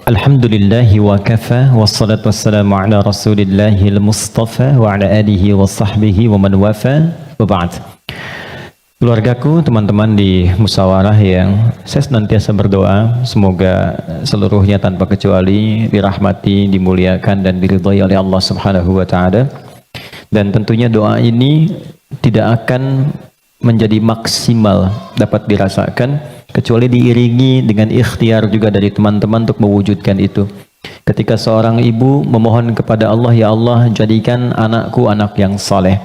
Alhamdulillahi wa kafa wassalatu wassalamu ala rasulillahil mustafa wa ala alihi wa sahbihi wa man wafa wa ba'd. Keluargaku, teman-teman di musyawarah yang saya senantiasa berdoa semoga seluruhnya tanpa kecuali dirahmati, dimuliakan dan diridhai oleh Allah Subhanahu wa taala. Dan tentunya doa ini tidak akan menjadi maksimal dapat dirasakan kecuali diiringi dengan ikhtiar juga dari teman-teman untuk mewujudkan itu. Ketika seorang ibu memohon kepada Allah, ya Allah jadikan anakku anak yang saleh,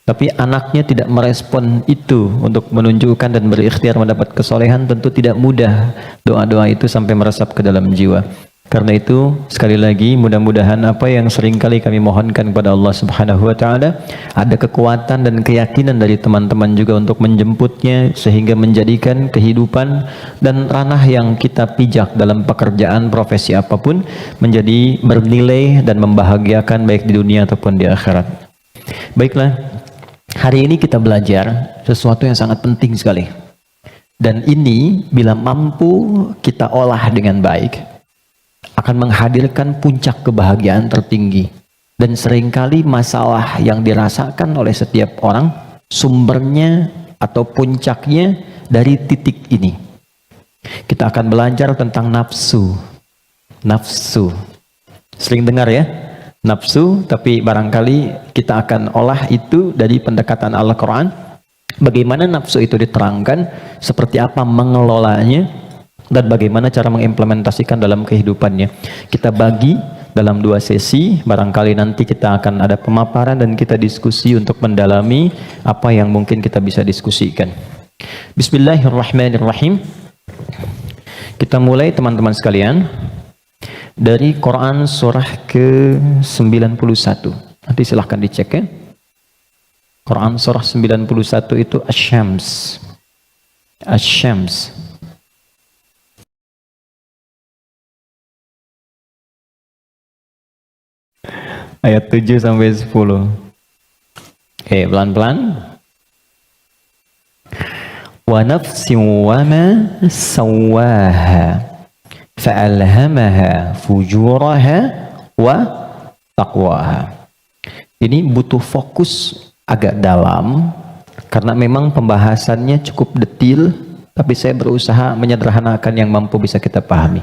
tapi anaknya tidak merespon itu untuk menunjukkan dan berikhtiar mendapat kesolehan, tentu tidak mudah doa-doa itu sampai meresap ke dalam jiwa. Karena itu sekali lagi mudah-mudahan apa yang seringkali kami mohonkan kepada Allah Subhanahu wa taala ada kekuatan dan keyakinan dari teman-teman juga untuk menjemputnya sehingga menjadikan kehidupan dan ranah yang kita pijak dalam pekerjaan profesi apapun menjadi bernilai dan membahagiakan baik di dunia ataupun di akhirat. Baiklah, hari ini kita belajar sesuatu yang sangat penting sekali. Dan ini bila mampu kita olah dengan baik akan menghadirkan puncak kebahagiaan tertinggi. Dan seringkali masalah yang dirasakan oleh setiap orang sumbernya atau puncaknya dari titik ini. Kita akan belajar tentang nafsu. Nafsu, sering dengar ya, nafsu, tapi barangkali kita akan olah itu dari pendekatan Al-Quran. Bagaimana nafsu itu diterangkan, seperti apa mengelolanya, dan bagaimana cara mengimplementasikan dalam kehidupannya. Kita bagi dalam 2 sesi, barangkali nanti kita akan ada pemaparan dan kita diskusi untuk mendalami apa yang mungkin kita bisa diskusikan. Bismillahirrahmanirrahim. Kita mulai teman-teman sekalian dari Quran surah ke-91. Nanti silahkan dicek ya. Quran surah 91 itu Asy-Syams. Asy-Syams. Ayat 7 sampai 10. Oke, pelan-pelan. Wa nafsin wa ma sawwaha fa'alhamaha fujuraha wa taqwaha. Ini butuh fokus agak dalam karena memang pembahasannya cukup detil, tapi saya berusaha menyederhanakan yang mampu bisa kita pahami.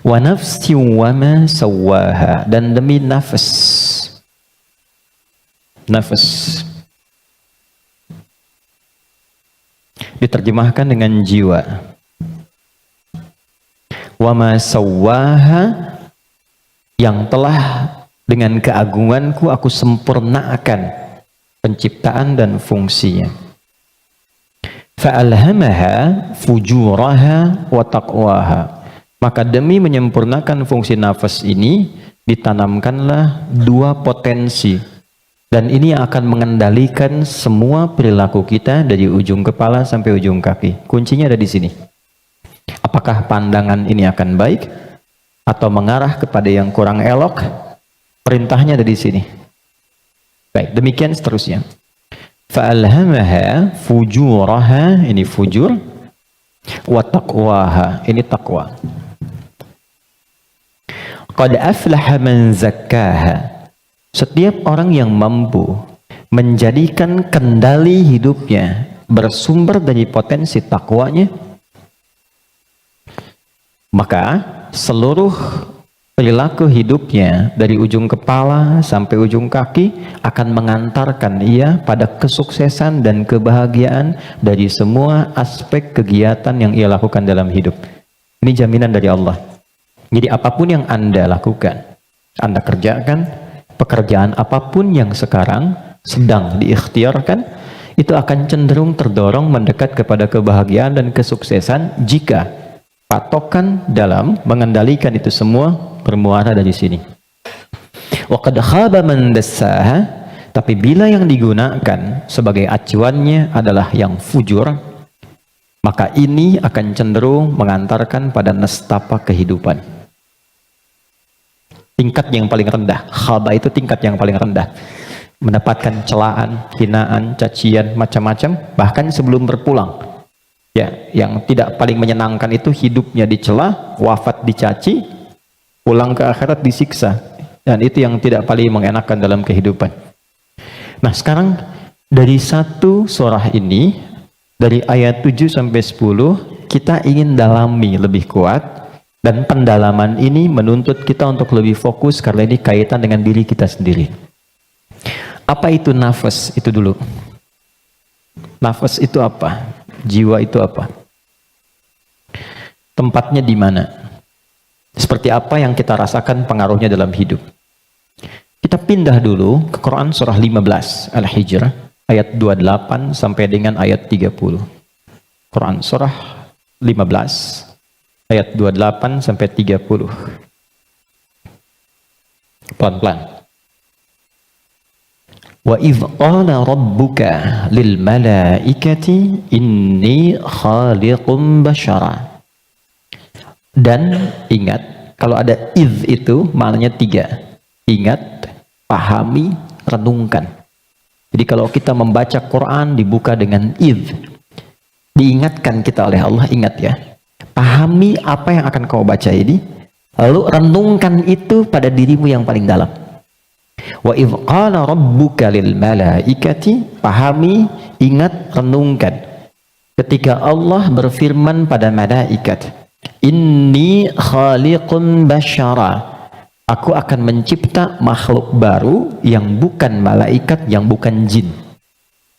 Wa nafsin wa ma sawwaha, dan demi nafas. Nafas diterjemahkan dengan jiwa. Wa ma sawwaha, yang telah dengan keagunganku aku sempurnakan penciptaan dan fungsinya. Fa'alhamaha fujuraha wa taqwaha, maka demi menyempurnakan fungsi nafas ini ditanamkanlah 2 potensi, dan ini akan mengendalikan semua perilaku kita dari ujung kepala sampai ujung kaki. Kuncinya ada di sini. Apakah pandangan ini akan baik atau mengarah kepada yang kurang elok? Perintahnya ada di sini. Baik, demikian seterusnya. Fa'alhamaha fujuraha, ini fujur, wa taqwaha, ini taqwa. Qad aflaha man zakkaha, setiap orang yang mampu menjadikan kendali hidupnya bersumber dari potensi takwanya, maka seluruh perilaku hidupnya dari ujung kepala sampai ujung kaki akan mengantarkan ia pada kesuksesan dan kebahagiaan dari semua aspek kegiatan yang ia lakukan dalam hidup. Ini jaminan dari Allah. Jadi apapun yang Anda lakukan, Anda kerjakan, pekerjaan apapun yang sekarang sedang diikhtiarkan, itu akan cenderung terdorong mendekat kepada kebahagiaan dan kesuksesan jika patokan dalam mengendalikan itu semua bermuara dari sini. Wa qad khaba man dassaha, tapi bila yang digunakan sebagai acuannya adalah yang fujur, maka ini akan cenderung mengantarkan pada nestapa kehidupan. Tingkat yang paling rendah, khaba itu tingkat yang paling rendah. Mendapatkan celaan, hinaan, cacian, macam-macam, bahkan sebelum berpulang. Ya, yang tidak paling menyenangkan itu hidupnya dicela, wafat dicaci, pulang ke akhirat disiksa. Dan itu yang tidak paling mengenakan dalam kehidupan. Nah, sekarang dari satu surah ini, dari ayat 7 sampai 10, kita ingin dalami lebih kuat, dan pendalaman ini menuntut kita untuk lebih fokus karena ini kaitan dengan diri kita sendiri. Apa itu nafas? Itu dulu. Nafas itu apa? Jiwa itu apa? Tempatnya di mana? Seperti apa yang kita rasakan pengaruhnya dalam hidup? Kita pindah dulu ke Quran surah 15 Al-Hijr ayat 28 sampai dengan ayat 30. Quran surah 15 ayat 28 sampai 30. Pelan-pelan. Wa idh qala rabbuka lil malaikati inni khaliqum basyara. Dan ingat, kalau ada idh itu maknanya 3. Ingat, pahami, renungkan. Jadi kalau kita membaca Quran dibuka dengan idh, diingatkan kita oleh Allah, ingat ya. Pahami apa yang akan kau baca ini, lalu renungkan itu pada dirimu yang paling dalam. Wa idh qala rabbuka lil malaikati, pahami, ingat, renungkan. Ketika Allah berfirman pada malaikat, inni khaliqun basyara, aku akan mencipta makhluk baru yang bukan malaikat, yang bukan jin.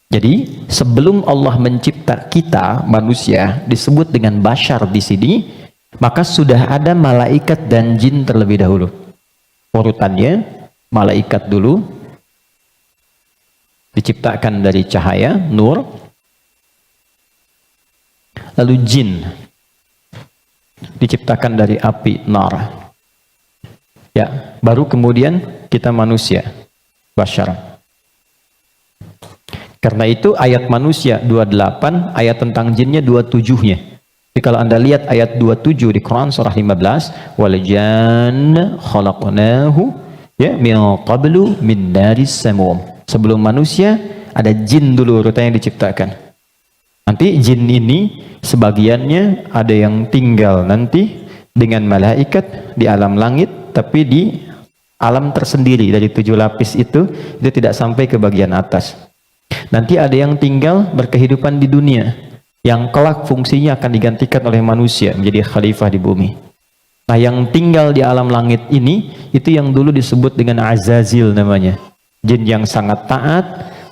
Jadi sebelum Allah mencipta kita manusia disebut dengan basyar di sini, maka sudah ada malaikat dan jin terlebih dahulu. Urutannya malaikat dulu diciptakan dari cahaya, nur, lalu jin diciptakan dari api, nar. Ya, baru kemudian kita manusia, basyar. Karena itu ayat manusia 28, ayat tentang jinnya 27-nya. Jadi kalau Anda lihat ayat 27 di Quran surah 15, wal janna khalaqnahu ya min qablu min naris samum. Sebelum manusia ada jin dulu urutannya diciptakan. Nanti jin ini sebagiannya ada yang tinggal nanti dengan malaikat di alam langit, tapi di alam tersendiri dari 7 lapis itu tidak sampai ke bagian atas. Nanti ada yang tinggal berkehidupan di dunia, yang kelak fungsinya akan digantikan oleh manusia menjadi khalifah di bumi. Nah, yang tinggal di alam langit ini, itu yang dulu disebut dengan Azazil namanya. Jin yang sangat taat,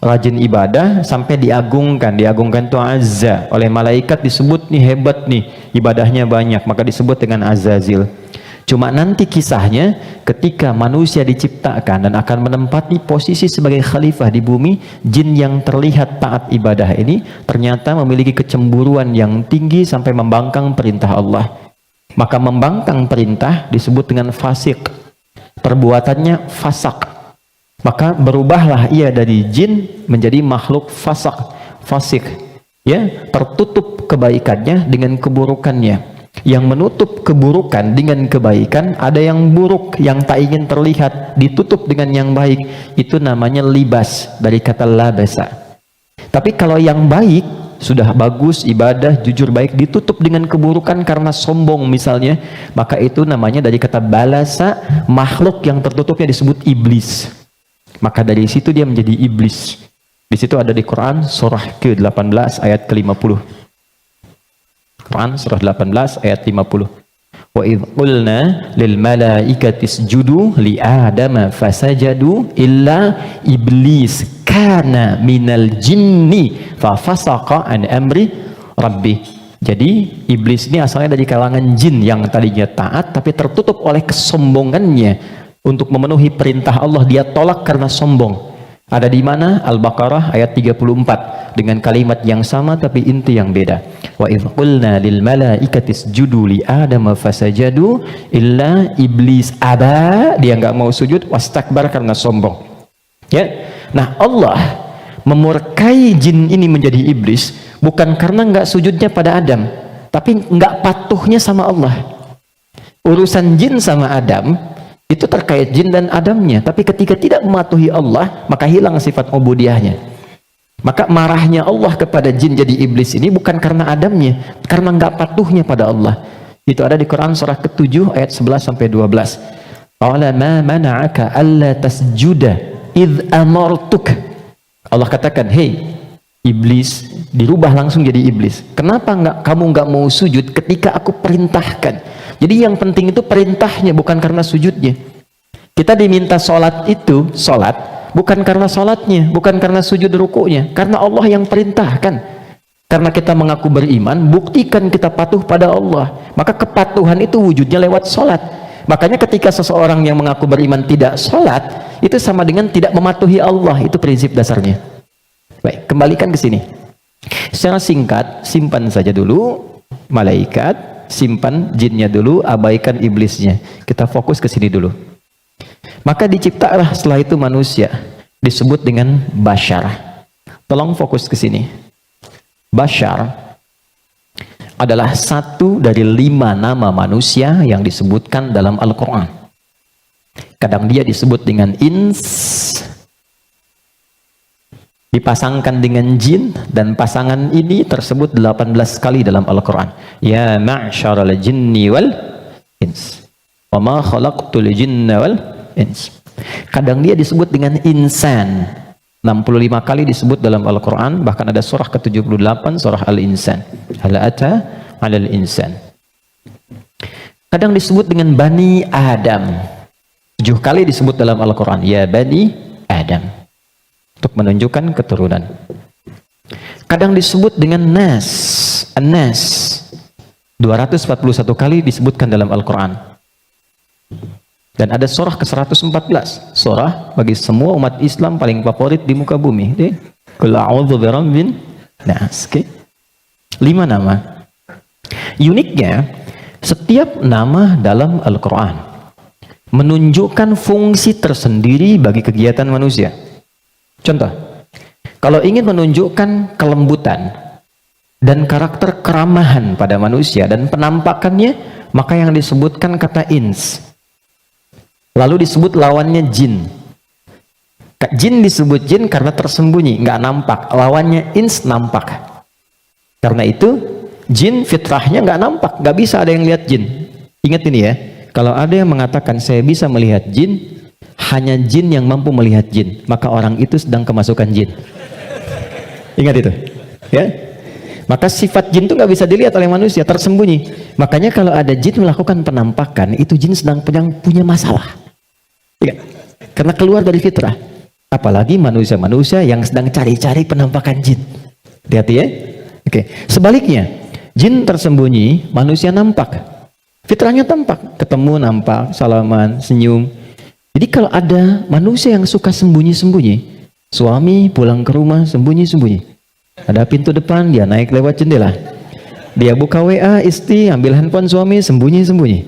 rajin ibadah, sampai diagungkan itu Azza. Oleh malaikat disebut nih hebat nih, ibadahnya banyak, maka disebut dengan Azazil. Cuma nanti kisahnya ketika manusia diciptakan dan akan menempati posisi sebagai khalifah di bumi, jin yang terlihat taat ibadah ini ternyata memiliki kecemburuan yang tinggi sampai membangkang perintah Allah. Maka membangkang perintah disebut dengan fasik. Perbuatannya fasak. Maka berubahlah ia dari jin menjadi makhluk fasik. Ya, tertutup kebaikannya dengan keburukannya. Yang menutup keburukan dengan kebaikan, ada yang buruk yang tak ingin terlihat ditutup dengan yang baik, itu namanya libas, dari kata labasa. Tapi kalau yang baik sudah bagus, ibadah, jujur, baik, ditutup dengan keburukan karena sombong misalnya, maka itu namanya dari kata balasa, makhluk yang tertutupnya disebut iblis. Maka dari situ dia menjadi iblis. Di situ ada di Quran surah ke-18 ayat ke-50. Quran surah 18 ayat 50. Wa idh qulna lil malaikati isjudu li adama fasajadu illa iblis kana minal jinni fa fasaqa an amri rabbi. Jadi iblis ini asalnya dari kalangan jin yang tadinya taat tapi tertutup oleh kesombongannya untuk memenuhi perintah Allah, dia tolak karena sombong. Ada di mana? Al-Baqarah ayat 34 dengan kalimat yang sama tapi inti yang beda. Wa idh qulna lil malaikati isjudu li adama fasajadu illa iblis aba, dia enggak mau sujud, wastakbar karena sombong. Ya. Nah, Allah memurkai jin ini menjadi iblis bukan karena enggak sujudnya pada Adam, tapi enggak patuhnya sama Allah. Urusan jin sama Adam itu terkait jin dan Adamnya, tapi ketika tidak mematuhi Allah maka hilang sifat ubudiyahnya. Maka marahnya Allah kepada jin jadi iblis ini bukan karena Adamnya, karena enggak patuhnya pada Allah. Itu ada di Quran surah ke-7 ayat 11 sampai 12. Qala ma mana'aka alla tasjuda idh amartuk. Allah katakan, "Hei iblis," dirubah langsung jadi iblis. "Kenapa kamu nggak mau sujud ketika aku perintahkan?" Jadi yang penting itu perintahnya, bukan karena sujudnya. Kita diminta sholat itu, sholat bukan karena sholatnya, bukan karena sujud rukunya, karena Allah yang perintahkan. Karena kita mengaku beriman, buktikan kita patuh pada Allah. Maka kepatuhan itu wujudnya lewat sholat. Makanya ketika seseorang yang mengaku beriman tidak sholat, itu sama dengan tidak mematuhi Allah. Itu prinsip dasarnya. Baik, kembalikan ke sini. Secara singkat, simpan saja dulu malaikat, simpan jinnya dulu, abaikan iblisnya. Kita fokus ke sini dulu. Maka diciptalah setelah itu manusia, disebut dengan bashar. Tolong fokus ke sini. Bashar adalah satu dari 5 nama manusia yang disebutkan dalam Al-Quran. Kadang dia disebut dengan ins, dipasangkan dengan jin, dan pasangan ini tersebut 18 kali dalam Al-Quran. Ya ma'syaral jinni wal ins, wa ma khalaqtul jinna wal ins. Kadang dia disebut dengan insan, 65 kali disebut dalam Al-Quran. Bahkan ada surah ke-78, surah Al-Insan, hal ata 'alal insan. Kadang disebut dengan Bani Adam, 7 kali disebut dalam Al-Quran, ya Bani Adam, untuk menunjukkan keturunan. Kadang disebut dengan Nas, An-Nas, 241 kali disebutkan dalam Al-Quran. Dan ada surah ke-114, surah bagi semua umat Islam paling favorit di muka bumi. Qul a'udzu birabbin nas. 5 nama. Uniknya, setiap nama dalam Al-Quran menunjukkan fungsi tersendiri bagi kegiatan manusia. Contoh, kalau ingin menunjukkan kelembutan dan karakter keramahan pada manusia dan penampakannya, maka yang disebutkan kata ins. Lalu disebut lawannya jin. Jin disebut jin karena tersembunyi, nggak nampak. Lawannya ins nampak. Karena itu jin fitrahnya nggak nampak, nggak bisa ada yang lihat jin. Ingat ini ya, kalau ada yang mengatakan saya bisa melihat jin, hanya jin yang mampu melihat jin, maka orang itu sedang kemasukan jin. Ingat itu, ya. Maka sifat jin itu nggak bisa dilihat oleh manusia, tersembunyi. Makanya kalau ada jin melakukan penampakan, itu jin sedang punya masalah. Ya, karena keluar dari fitrah. Apalagi manusia-manusia yang sedang cari-cari penampakan jin. Hati-hati ya. Oke. Sebaliknya, jin tersembunyi, manusia nampak. Fitrahnya tampak, ketemu nampak, salaman, senyum. Jadi kalau ada manusia yang suka sembunyi-sembunyi, suami pulang ke rumah sembunyi-sembunyi, ada pintu depan, dia naik lewat jendela, dia buka WA istri, ambil handphone suami, sembunyi-sembunyi,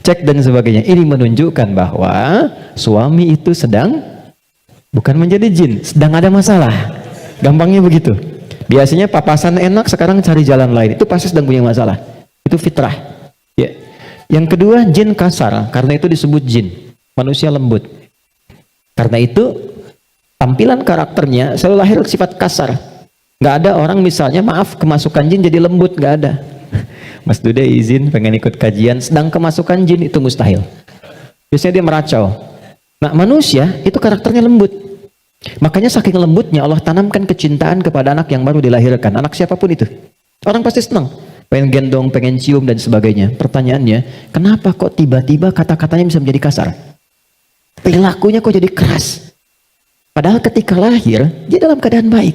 cek dan sebagainya. Ini menunjukkan bahwa suami itu sedang bukan menjadi jin, sedang ada masalah. Gampangnya begitu. Biasanya papasan enak, sekarang cari jalan lain, itu pasti sedang punya masalah. Itu fitrah ya. Yang kedua, jin kasar, karena itu disebut jin. Manusia lembut, karena itu tampilan karakternya selalu lahir sifat kasar. Nggak ada orang misalnya, maaf, kemasukan jin jadi lembut, nggak ada. Mas Dude izin pengen ikut kajian, sedang kemasukan jin, itu mustahil. Biasanya dia meracau. Nah, manusia itu karakternya lembut. Makanya saking lembutnya Allah tanamkan kecintaan kepada anak yang baru dilahirkan. Anak siapapun itu, orang pasti senang, pengen gendong, pengen cium dan sebagainya. Pertanyaannya, kenapa kok tiba-tiba kata-katanya bisa menjadi kasar? Perilakunya kok jadi keras? Padahal ketika lahir dia dalam keadaan baik.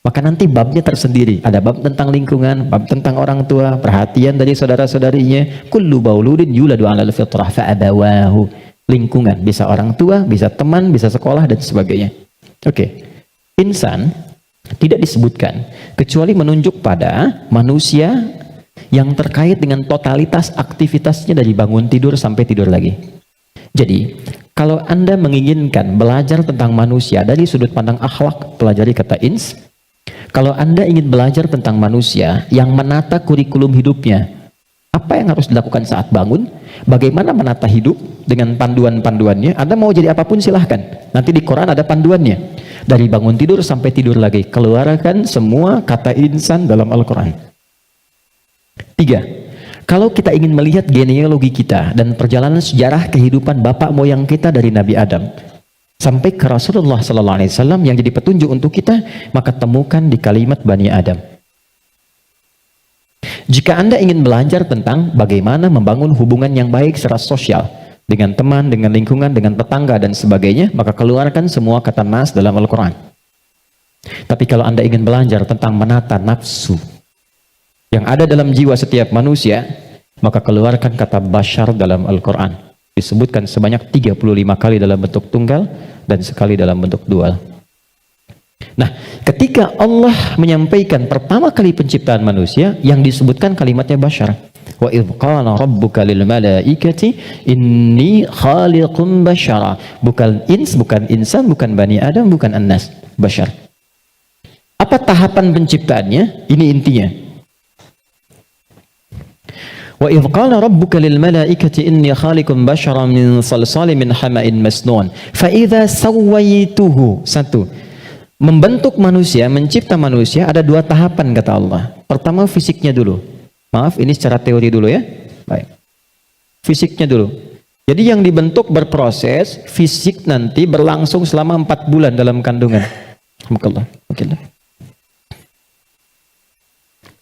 Maka nanti babnya tersendiri. Ada bab tentang lingkungan, bab tentang orang tua, perhatian dari saudara-saudarinya. Kullu bauludin yuladu 'alal fitrah fa'abawahu. Lingkungan, bisa orang tua, bisa teman, bisa sekolah dan sebagainya. Oke. Insan tidak disebutkan kecuali menunjuk pada manusia yang terkait dengan totalitas aktivitasnya dari bangun tidur sampai tidur lagi. Jadi, kalau Anda menginginkan belajar tentang manusia dari sudut pandang akhlak, pelajari kata ins. Kalau Anda ingin belajar tentang manusia yang menata kurikulum hidupnya, apa yang harus dilakukan saat bangun, bagaimana menata hidup dengan panduan-panduannya, Anda mau jadi apapun silahkan. Nanti di Quran ada panduannya. Dari bangun tidur sampai tidur lagi, keluarkan semua kata insan dalam Al-Quran. 3. Kalau kita ingin melihat genealogi kita dan perjalanan sejarah kehidupan bapak moyang kita dari Nabi Adam sampai ke Rasulullah sallallahu alaihi wasallam yang jadi petunjuk untuk kita, maka temukan di kalimat Bani Adam. Jika Anda ingin belajar tentang bagaimana membangun hubungan yang baik secara sosial dengan teman, dengan lingkungan, dengan tetangga dan sebagainya, maka keluarkan semua kata nas dalam Al-Quran. Tapi kalau Anda ingin belajar tentang menata nafsu yang ada dalam jiwa setiap manusia, maka keluarkan kata bashar dalam Al-Quran. Disebutkan sebanyak 35 kali dalam bentuk tunggal dan sekali dalam bentuk dual. Nah, ketika Allah menyampaikan pertama kali penciptaan manusia, yang disebutkan kalimatnya bashar. Wa idh qala rabbuka lil malaikati inni khaliqum bashara. Bukan ins, bukan insan, bukan bani Adam, bukan annas, bashar. Apa tahapan penciptaannya? Ini intinya. Wa idh qala rabbuka lil malaikati inni khaliqum basharan min salsalin min hama'in masnun fa idza sawaituhu. Satu, membentuk manusia, mencipta manusia ada dua tahapan kata Allah. Pertama fisiknya dulu. Maaf, ini secara teori dulu ya. Baik. Fisiknya dulu. Jadi yang dibentuk berproses, fisik nanti berlangsung selama 4 bulan dalam kandungan. Alhamdulillah. Oke.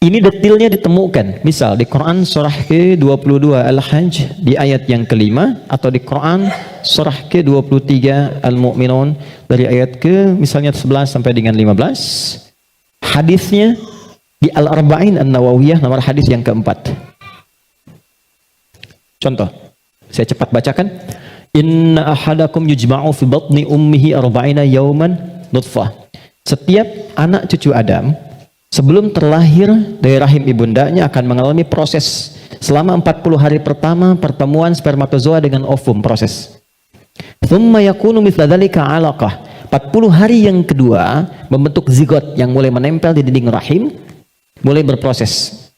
Ini detailnya ditemukan. Misal di Quran surah ke-22 Al-Hajj di ayat yang kelima, atau di Quran surah ke-23 Al-Mu'minun dari ayat ke misalnya 11 sampai dengan 15. Hadisnya di Al-Arba'in An-Nawawiyah nomor hadis yang keempat. Contoh, saya cepat bacakan. Inna ahadakum yujma'u fi batni ummihi arba'ina yawman nutfah. Setiap anak cucu Adam sebelum terlahir dari rahim ibundanya akan mengalami proses selama 40 hari pertama pertemuan spermatozoa dengan ovum, proses. Thumma yakunu mithla dzalika 'alaqah. 40 hari yang kedua membentuk zigot yang mulai menempel di dinding rahim, mulai berproses.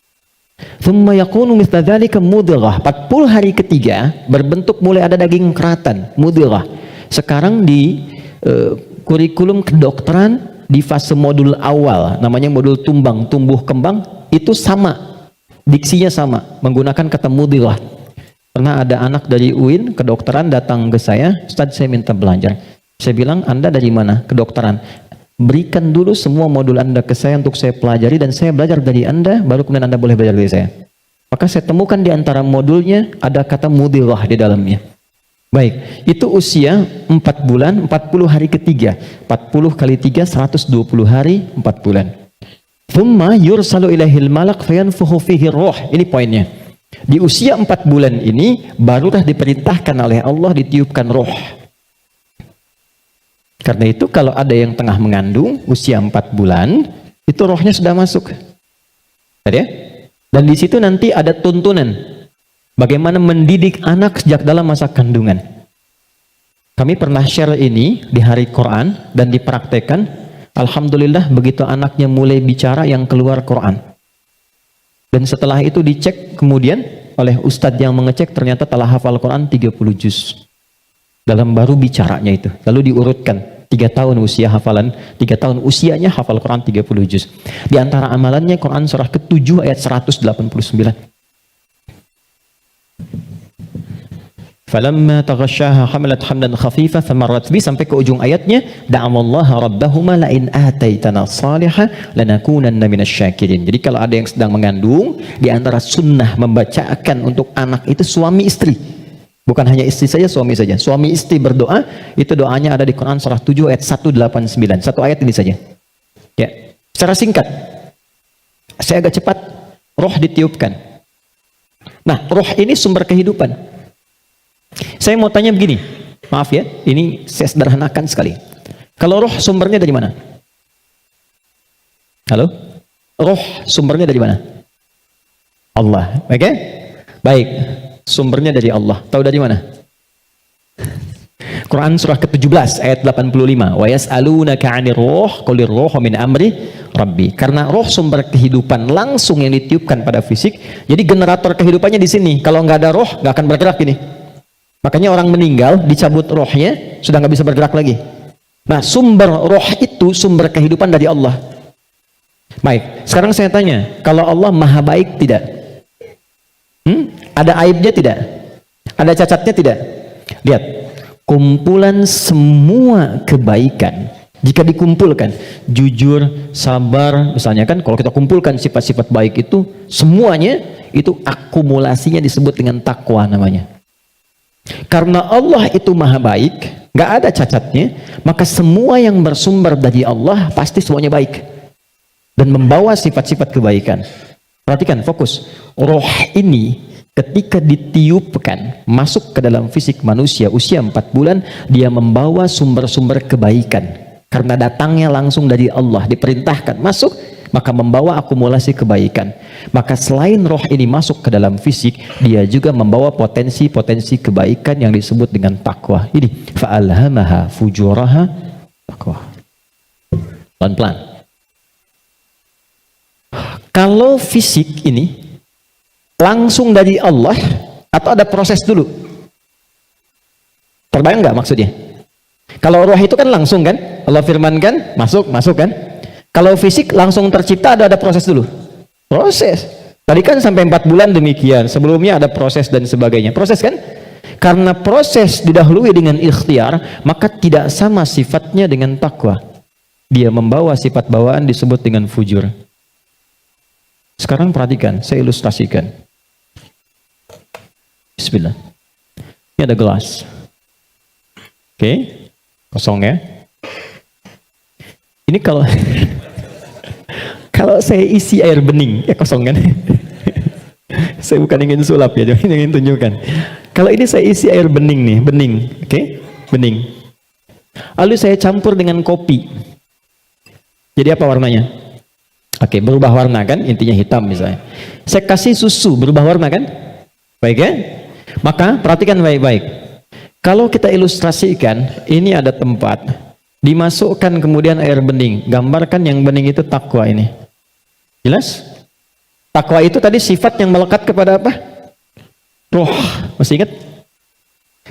Thumma yakunu mithla dzalika mudghah. 40 hari ketiga berbentuk mulai ada daging keratan, mudghah. Sekarang di kurikulum kedokteran di fase modul awal, namanya modul tumbang, tumbuh kembang, itu sama, diksinya sama, menggunakan kata mudghah. Pernah ada anak dari UIN kedokteran datang ke saya, Ustaz saya minta belajar. Saya bilang, Anda dari mana? Kedokteran. Berikan dulu semua modul Anda ke saya untuk saya pelajari dan saya belajar dari Anda, baru kemudian Anda boleh belajar dari saya. Maka saya temukan di antara modulnya ada kata mudghah di dalamnya. Baik, itu usia 4 bulan, 40 hari ketiga. 40 kali 3, 120 hari, 4 bulan. Thumma yursalu ilaihil malak fayanfukhu fihi ruh. Ini poinnya. Di usia 4 bulan ini, barulah diperintahkan oleh Allah ditiupkan roh. Karena itu kalau ada yang tengah mengandung, usia 4 bulan, itu rohnya sudah masuk. Tadi ya? Dan di situ nanti ada tuntunan. Bagaimana mendidik anak sejak dalam masa kandungan. Kami pernah share ini di hari Quran dan dipraktekkan. Alhamdulillah begitu anaknya mulai bicara yang keluar Quran. Dan setelah itu dicek kemudian oleh ustadz yang mengecek, ternyata telah hafal Quran 30 juz. Dalam baru bicaranya itu. Lalu diurutkan 3 tahun usia hafalan, 3 tahun usianya hafal Quran 30 juz. Di antara amalannya Quran surah ke-7 ayat 189. Falamma taghasyaha hamalat hamlan khafifa famarrat bi, sampai ke ujung ayatnya, da'amallaha rabbahuma la in ataitana salihah lanakunanna minasyakirin. Jadi kalau ada yang sedang mengandung, di antara sunnah membacakan untuk anak itu suami istri. Bukan hanya istri saja, suami saja. Suami istri berdoa, itu doanya ada di Quran surah 7 ayat 189. Satu ayat ini saja. Ya, secara singkat. Saya agak cepat. Roh ditiupkan. Nah, roh ini sumber kehidupan. Saya mau tanya begini, maaf ya, ini saya sederhanakan sekali. Kalau roh sumbernya dari mana? Halo? Roh sumbernya dari mana? Allah, oke? Okay? Baik, sumbernya dari Allah. Tahu dari mana? Quran surah ke-17 ayat 85. Wa yas'alunaka 'anir ruh qulir ruhu min amri rabbi. Karena roh sumber kehidupan langsung yang ditiupkan pada fisik. Jadi generator kehidupannya di sini. Kalau nggak ada roh, nggak akan bergerak ini. Makanya orang meninggal, dicabut rohnya, sudah nggak bisa bergerak lagi. Nah, sumber roh itu sumber kehidupan dari Allah. Baik, sekarang saya tanya, kalau Allah maha baik tidak? Ada aibnya tidak? Ada cacatnya tidak? Lihat, kumpulan semua kebaikan jika dikumpulkan, jujur, sabar, misalnya kan, kalau kita kumpulkan sifat-sifat baik itu semuanya, itu akumulasinya disebut dengan takwa namanya. Karena Allah itu maha baik, nggak ada cacatnya, maka semua yang bersumber dari Allah pasti semuanya baik dan membawa sifat-sifat kebaikan. Perhatikan, fokus. Roh ini ketika ditiupkan masuk ke dalam fisik manusia usia 4 bulan, dia membawa sumber-sumber kebaikan. Karena datangnya langsung dari Allah, diperintahkan masuk, maka membawa akumulasi kebaikan. Maka selain roh ini masuk ke dalam fisik, dia juga membawa potensi-potensi kebaikan yang disebut dengan takwa. Ini fa'alhamaha fujuraha takwa. Pelan-pelan. Kalau fisik ini langsung dari Allah atau ada proses dulu? Terbayang nggak maksudnya? Kalau roh itu kan langsung kan, Allah firmankan masuk kan. Kalau fisik langsung tercipta, ada proses dulu. Proses. Tadi kan sampai 4 bulan demikian, sebelumnya ada proses dan sebagainya. Proses kan? Karena proses didahului dengan ikhtiar, maka tidak sama sifatnya dengan takwa. Dia membawa sifat bawaan disebut dengan fujur. Sekarang perhatikan, saya ilustrasikan. Bismillah. Ini ada gelas. Oke, kosong ya. Ini kalau kalau saya isi air bening, ya kosong kan? Saya bukan ingin sulap ya, jangan ingin tunjukkan. Kalau ini saya isi air bening nih, bening, oke? Bening. Lalu saya campur dengan kopi. Jadi apa warnanya? Oke, berubah warna kan? Intinya hitam misalnya. Saya kasih susu, berubah warna kan? Baik ya? Maka perhatikan baik-baik. Kalau kita ilustrasikan, ini ada tempat, dimasukkan kemudian air bening. Gambarkan yang bening itu takwa ini. Jelas? Takwa itu tadi sifat yang melekat kepada apa? Roh. Masih ingat?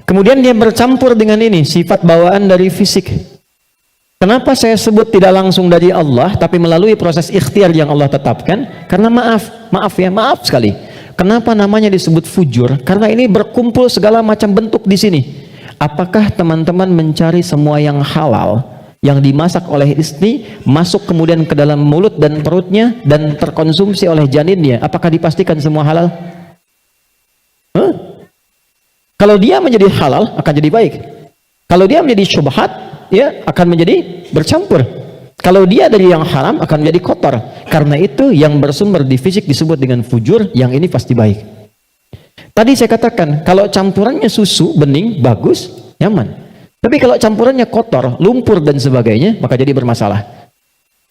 Kemudian dia bercampur dengan ini, sifat bawaan dari fisik. Kenapa saya sebut tidak langsung dari Allah, tapi melalui proses ikhtiar yang Allah tetapkan? Karena maaf sekali. Kenapa namanya disebut fujur? Karena ini berkumpul segala macam bentuk di sini. Apakah teman-teman mencari semua yang halal, yang dimasak oleh istri, masuk kemudian ke dalam mulut dan perutnya, dan terkonsumsi oleh janinnya? Apakah dipastikan semua halal? Kalau dia menjadi halal, akan jadi baik. Kalau dia menjadi syubhat, ya akan menjadi bercampur. Kalau dia dari yang haram, akan menjadi kotor. Karena itu yang bersumber di fisik disebut dengan fujur, yang ini pasti baik. Tadi saya katakan, kalau campurannya susu, bening, bagus, nyaman. Tapi kalau campurannya kotor, lumpur dan sebagainya, maka jadi bermasalah.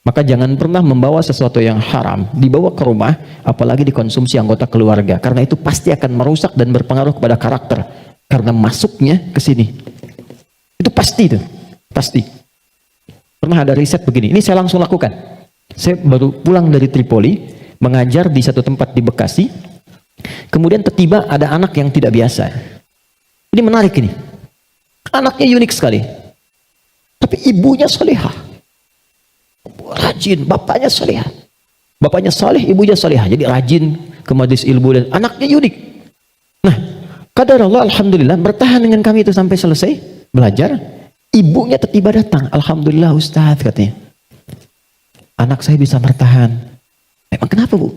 Maka jangan pernah membawa sesuatu yang haram, dibawa ke rumah, apalagi dikonsumsi anggota keluarga. Karena itu pasti akan merusak dan berpengaruh kepada karakter. Karena masuknya ke sini. Itu pasti itu. Pasti. Pernah ada riset begini, ini saya langsung lakukan. Saya baru pulang dari Tripoli, mengajar di satu tempat di Bekasi. Kemudian tiba-tiba ada anak yang tidak biasa. Ini menarik ini. Anaknya unik sekali. Tapi ibunya salihah. Rajin, bapaknya salihah. Bapaknya saleh, ibunya salihah. Jadi rajin ke majelis ilmu dan anaknya unik. Nah, qadarullah alhamdulillah bertahan dengan kami itu sampai selesai belajar. Ibunya tiba-tiba datang. Alhamdulillah Ustaz katanya. Anak saya bisa bertahan. Emang kenapa Bu?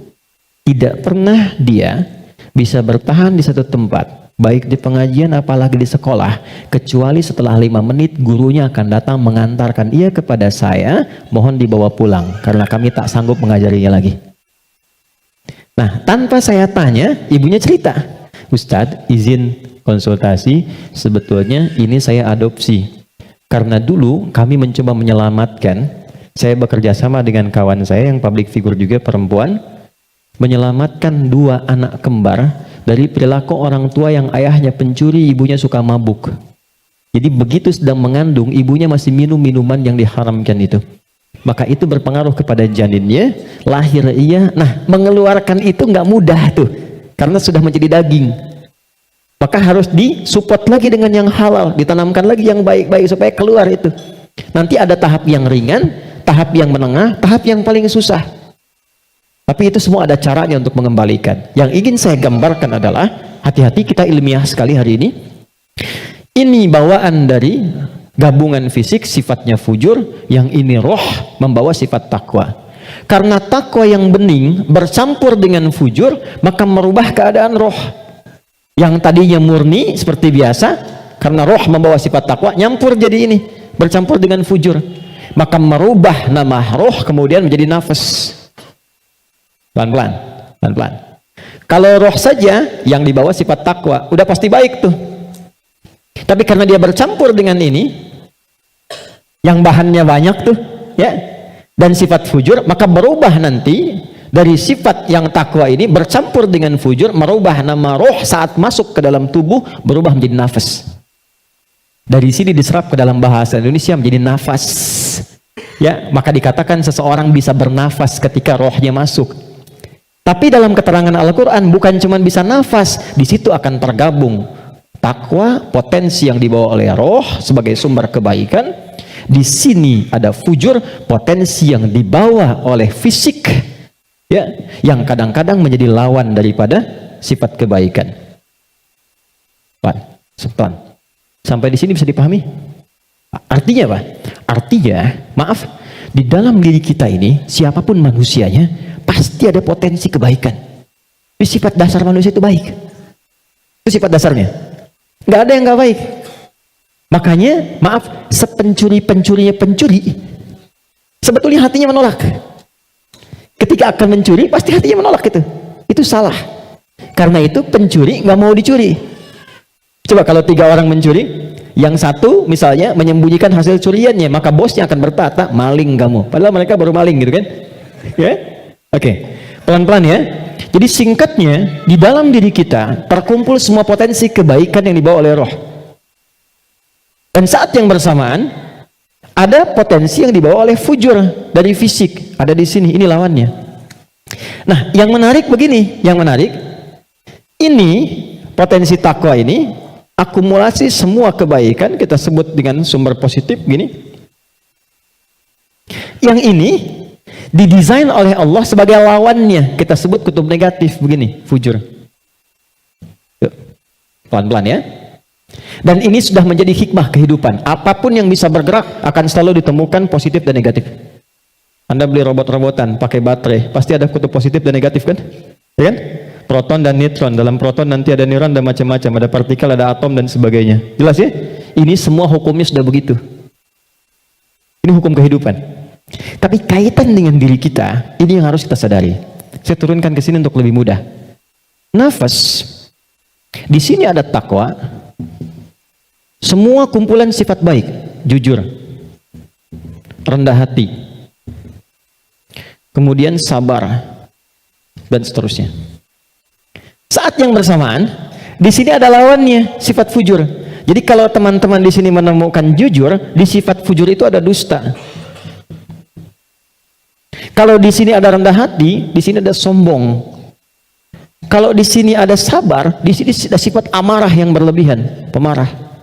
Tidak pernah dia bisa bertahan di satu tempat, baik di pengajian apalagi di sekolah, kecuali setelah 5 menit gurunya akan datang mengantarkan ia kepada saya, mohon dibawa pulang karena kami tak sanggup mengajarinya lagi. Nah, tanpa saya tanya, ibunya cerita, Ustadz izin konsultasi, sebetulnya ini saya adopsi karena dulu kami mencoba menyelamatkan, saya bekerja sama dengan kawan saya yang public figure juga perempuan, menyelamatkan 2 anak kembar dari perilaku orang tua yang ayahnya pencuri, ibunya suka mabuk. Jadi begitu sedang mengandung, ibunya masih minum minuman yang diharamkan itu. Maka itu berpengaruh kepada janinnya, lahir ia. Nah, mengeluarkan itu nggak mudah tuh, karena sudah menjadi daging. Maka harus disupport lagi dengan yang halal, ditanamkan lagi yang baik-baik supaya keluar itu. Nanti ada tahap yang ringan, tahap yang menengah, tahap yang paling susah. Tapi itu semua ada caranya untuk mengembalikan. Yang ingin saya gambarkan adalah, hati-hati kita ilmiah sekali hari ini. Ini bawaan dari gabungan fisik sifatnya fujur, yang ini roh membawa sifat takwa. Karena takwa yang bening bercampur dengan fujur, maka merubah keadaan roh. Yang tadinya murni seperti biasa, karena roh membawa sifat takwa, nyampur jadi ini, bercampur dengan fujur. Maka merubah nama roh kemudian menjadi nafas. Pelan-pelan, pelan-pelan. Kalau roh saja yang dibawa sifat takwa, udah pasti baik tuh. Tapi karena dia bercampur dengan ini, yang bahannya banyak tuh, ya, dan sifat fujur, maka berubah nanti dari sifat yang takwa ini bercampur dengan fujur, merubah nama roh saat masuk ke dalam tubuh, berubah menjadi nafas. Dari sini diserap ke dalam bahasa Indonesia menjadi nafas. Ya, maka dikatakan seseorang bisa bernafas ketika rohnya masuk. Tapi dalam keterangan Al-Quran bukan cuma bisa nafas, di situ akan tergabung takwa, potensi yang dibawa oleh roh sebagai sumber kebaikan. Di sini ada fujur, potensi yang dibawa oleh fisik, ya, yang kadang-kadang menjadi lawan daripada sifat kebaikan. Pelan. Sampai di sini bisa dipahami? Artinya apa? Artinya, maaf, di dalam diri kita ini, siapapun manusianya, pasti ada potensi kebaikan. Itu sifat dasar manusia itu baik. Itu sifat dasarnya. Nggak ada yang nggak baik. Makanya, maaf, sepencuri-pencurinya pencuri, sebetulnya hatinya menolak. Ketika akan mencuri, pasti hatinya menolak itu. Itu salah. Karena itu pencuri nggak mau dicuri. Coba kalau 3 orang mencuri, yang satu misalnya menyembunyikan hasil curiannya, maka bosnya akan berkata, maling kamu. Padahal mereka baru maling gitu kan? Ya? Oke, pelan-pelan ya. Jadi singkatnya, di dalam diri kita terkumpul semua potensi kebaikan yang dibawa oleh roh. Dan saat yang bersamaan, ada potensi yang dibawa oleh fujur dari fisik. Ada di sini, ini lawannya. Nah, yang menarik begini, yang menarik, ini potensi takwa ini, akumulasi semua kebaikan, kita sebut dengan sumber positif, gini. Yang ini, didesain oleh Allah sebagai lawannya, kita sebut kutub negatif, begini, fujur. Pelan-pelan ya. Dan ini sudah menjadi hikmah kehidupan. Apapun yang bisa bergerak akan selalu ditemukan positif dan negatif. Anda beli robot-robotan pakai baterai, pasti ada kutub positif dan negatif kan? Ya kan? Proton dan neutron. Dalam proton nanti ada neuron dan macam-macam, ada partikel, ada atom dan sebagainya. Jelas ya? Ini semua hukumnya sudah begitu. Ini hukum kehidupan. Tapi kaitan dengan diri kita, ini yang harus kita sadari. Saya turunkan ke sini untuk lebih mudah. Nafas. Di sini ada takwa. Semua kumpulan sifat baik, jujur, rendah hati, kemudian sabar, dan seterusnya. Saat yang bersamaan, di sini ada lawannya, sifat fujur. Jadi kalau teman-teman di sini menemukan jujur, di sifat fujur itu ada dusta. Kalau di sini ada rendah hati, di sini ada sombong. Kalau di sini ada sabar, di sini ada sifat amarah yang berlebihan, pemarah.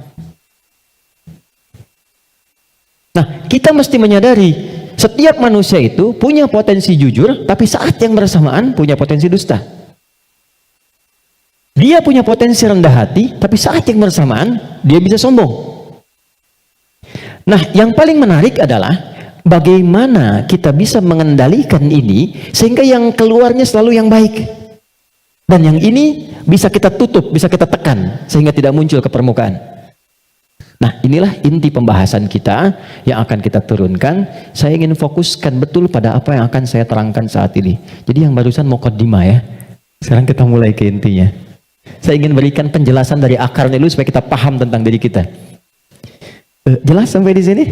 Nah, kita mesti menyadari setiap manusia itu punya potensi jujur, tapi saat yang bersamaan punya potensi dusta. Dia punya potensi rendah hati, tapi saat yang bersamaan dia bisa sombong. Nah, yang paling menarik adalah bagaimana kita bisa mengendalikan ini sehingga yang keluarnya selalu yang baik. Dan yang ini bisa kita tutup, bisa kita tekan sehingga tidak muncul ke permukaan. Nah, inilah inti pembahasan kita yang akan kita turunkan. Saya ingin fokuskan betul pada apa yang akan saya terangkan saat ini. Jadi yang barusan muqaddimah ya. Sekarang kita mulai ke intinya. Saya ingin berikan penjelasan dari akarnya dulu supaya kita paham tentang diri kita. Jelas sampai di sini?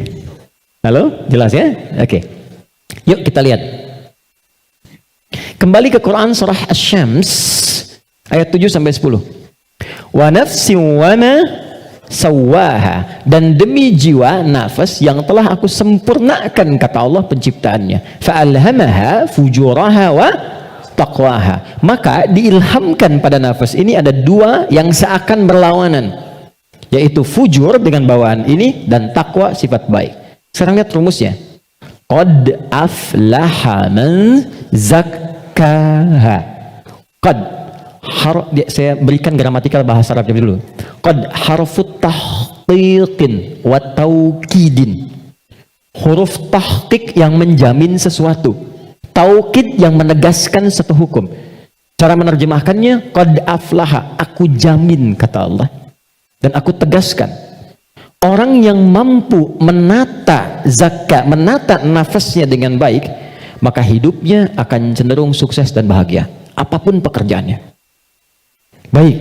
Halo? Jelas ya? Oke. Yuk kita lihat. Kembali ke Quran surah Asy-Syams ayat 7 sampai 10. Wa nafsin wa ma sawaha, dan demi jiwa nafas yang telah aku sempurnakan, kata Allah penciptaannya. Fa'alhamaha fujuraha wa taqwaha, maka diilhamkan pada nafas ini ada 2 yang seakan berlawanan, yaitu fujur dengan bawaan ini dan takwa sifat baik. Sekarang lihat rumusnya. Qad aflaha man zakkaha zakkaha. Qad saya berikan gramatikal bahasa Arab dulu. Qad harfut tahqiqin wa taukidin. Huruf tahqiq yang menjamin sesuatu, taukid yang menegaskan satu hukum. Cara menerjemahkannya, qad aflaha, aku jamin, kata Allah, dan aku tegaskan, orang yang mampu menata zakka, menata nafasnya dengan baik, maka hidupnya akan cenderung sukses dan bahagia apapun pekerjaannya. Baik,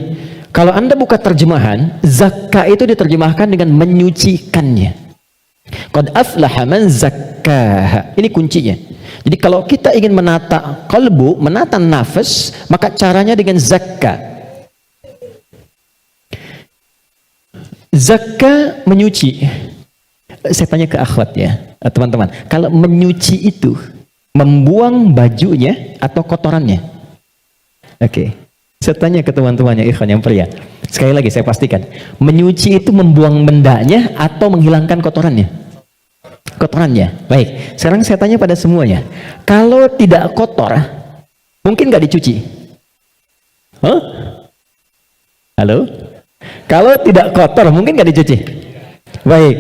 kalau Anda buka terjemahan, zakka itu diterjemahkan dengan menyucikannya. Qad aflaha man zakkaha. Ini kuncinya. Jadi kalau kita ingin menata kalbu, menata nafas, maka caranya dengan zakka. Zakka menyuci. Saya tanya ke akhwat ya, teman-teman. Kalau menyuci itu membuang bajunya atau kotorannya? Oke. Saya tanya ke teman-temannya ikhwan yang pria. Sekali lagi saya pastikan, menyuci itu membuang bendanya atau menghilangkan kotorannya? Kotorannya. Baik, sekarang saya tanya pada semuanya, kalau tidak kotor mungkin nggak dicuci? Huh? Halo? Kalau tidak kotor mungkin nggak dicuci? Baik,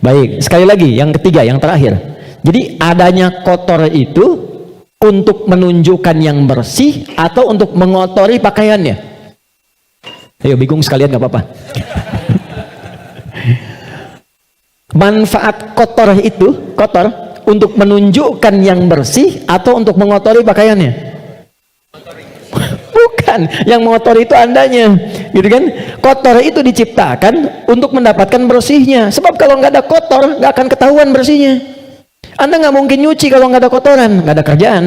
baik. Sekali lagi, yang ketiga, yang terakhir. Jadi adanya kotor itu untuk menunjukkan yang bersih atau untuk mengotori pakaiannya? Ayo, bingung sekalian, nggak apa-apa. Manfaat kotor itu, kotor untuk menunjukkan yang bersih atau untuk mengotori pakaiannya? Bukan, yang mengotori itu andanya, gitu kan? Kotor itu diciptakan untuk mendapatkan bersihnya. Sebab kalau nggak ada kotor, nggak akan ketahuan bersihnya. Anda nggak mungkin nyuci kalau nggak ada kotoran, nggak ada kerjaan.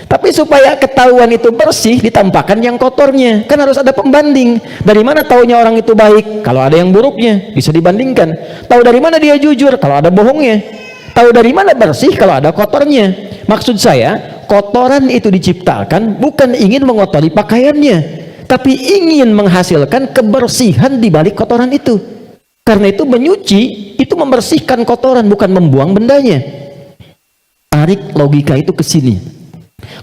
Tapi supaya ketahuan itu bersih, ditampakkan yang kotornya. Kan harus ada pembanding. Dari mana taunya orang itu baik? Kalau ada yang buruknya, bisa dibandingkan. Tahu dari mana dia jujur? Kalau ada bohongnya. Tahu dari mana bersih? Kalau ada kotornya. Maksud saya, kotoran itu diciptakan bukan ingin mengotori pakaiannya, tapi ingin menghasilkan kebersihan di balik kotoran itu. Karena itu menyuci, itu membersihkan kotoran, bukan membuang bendanya. Tarik logika itu ke sini.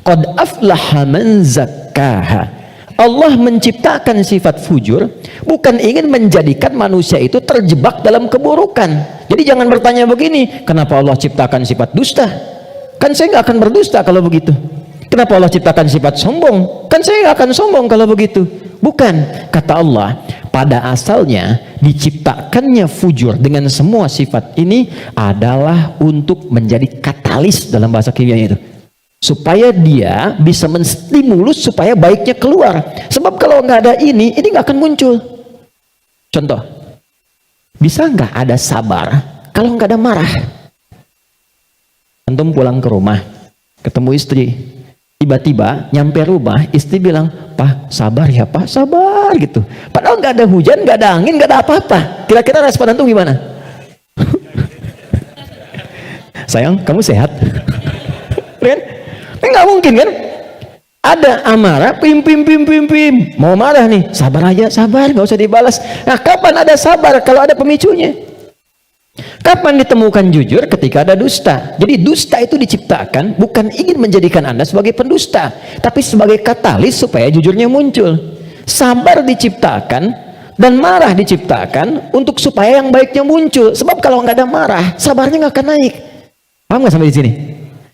Qad aflaha man zakkaha. Allah menciptakan sifat fujur bukan ingin menjadikan manusia itu terjebak dalam keburukan. Jadi jangan bertanya begini, kenapa Allah ciptakan sifat dusta? Kan saya nggak akan berdusta kalau begitu. Kenapa Allah ciptakan sifat sombong? Kan saya nggak akan sombong kalau begitu. Bukan, kata Allah, pada asalnya diciptakannya fujur dengan semua sifat ini adalah untuk menjadi katalis dalam bahasa kimianya itu, supaya dia bisa menstimulus supaya baiknya keluar. Sebab kalau nggak ada ini nggak akan muncul. Contoh, bisa nggak ada sabar kalau nggak ada marah? Antum pulang ke rumah, ketemu istri, tiba-tiba nyampe rumah, istri bilang, "Pak, sabar ya Pak, sabar," gitu. Padahal nggak ada hujan, nggak ada angin, nggak ada apa-apa. Kira-kira respon antum gimana? Sayang, kamu sehat? Kan? Nggak mungkin kan? Ada amarah, pim. Mau marah nih, sabar aja, sabar, nggak usah dibalas. Nah, kapan ada sabar kalau ada pemicunya? Kapan ditemukan jujur? Ketika ada dusta. Jadi dusta itu diciptakan bukan ingin menjadikan Anda sebagai pendusta, tapi sebagai katalis supaya jujurnya muncul. Sabar diciptakan dan marah diciptakan untuk supaya yang baiknya muncul. Sebab kalau nggak ada marah, sabarnya nggak akan naik. Paham nggak sampai di sini?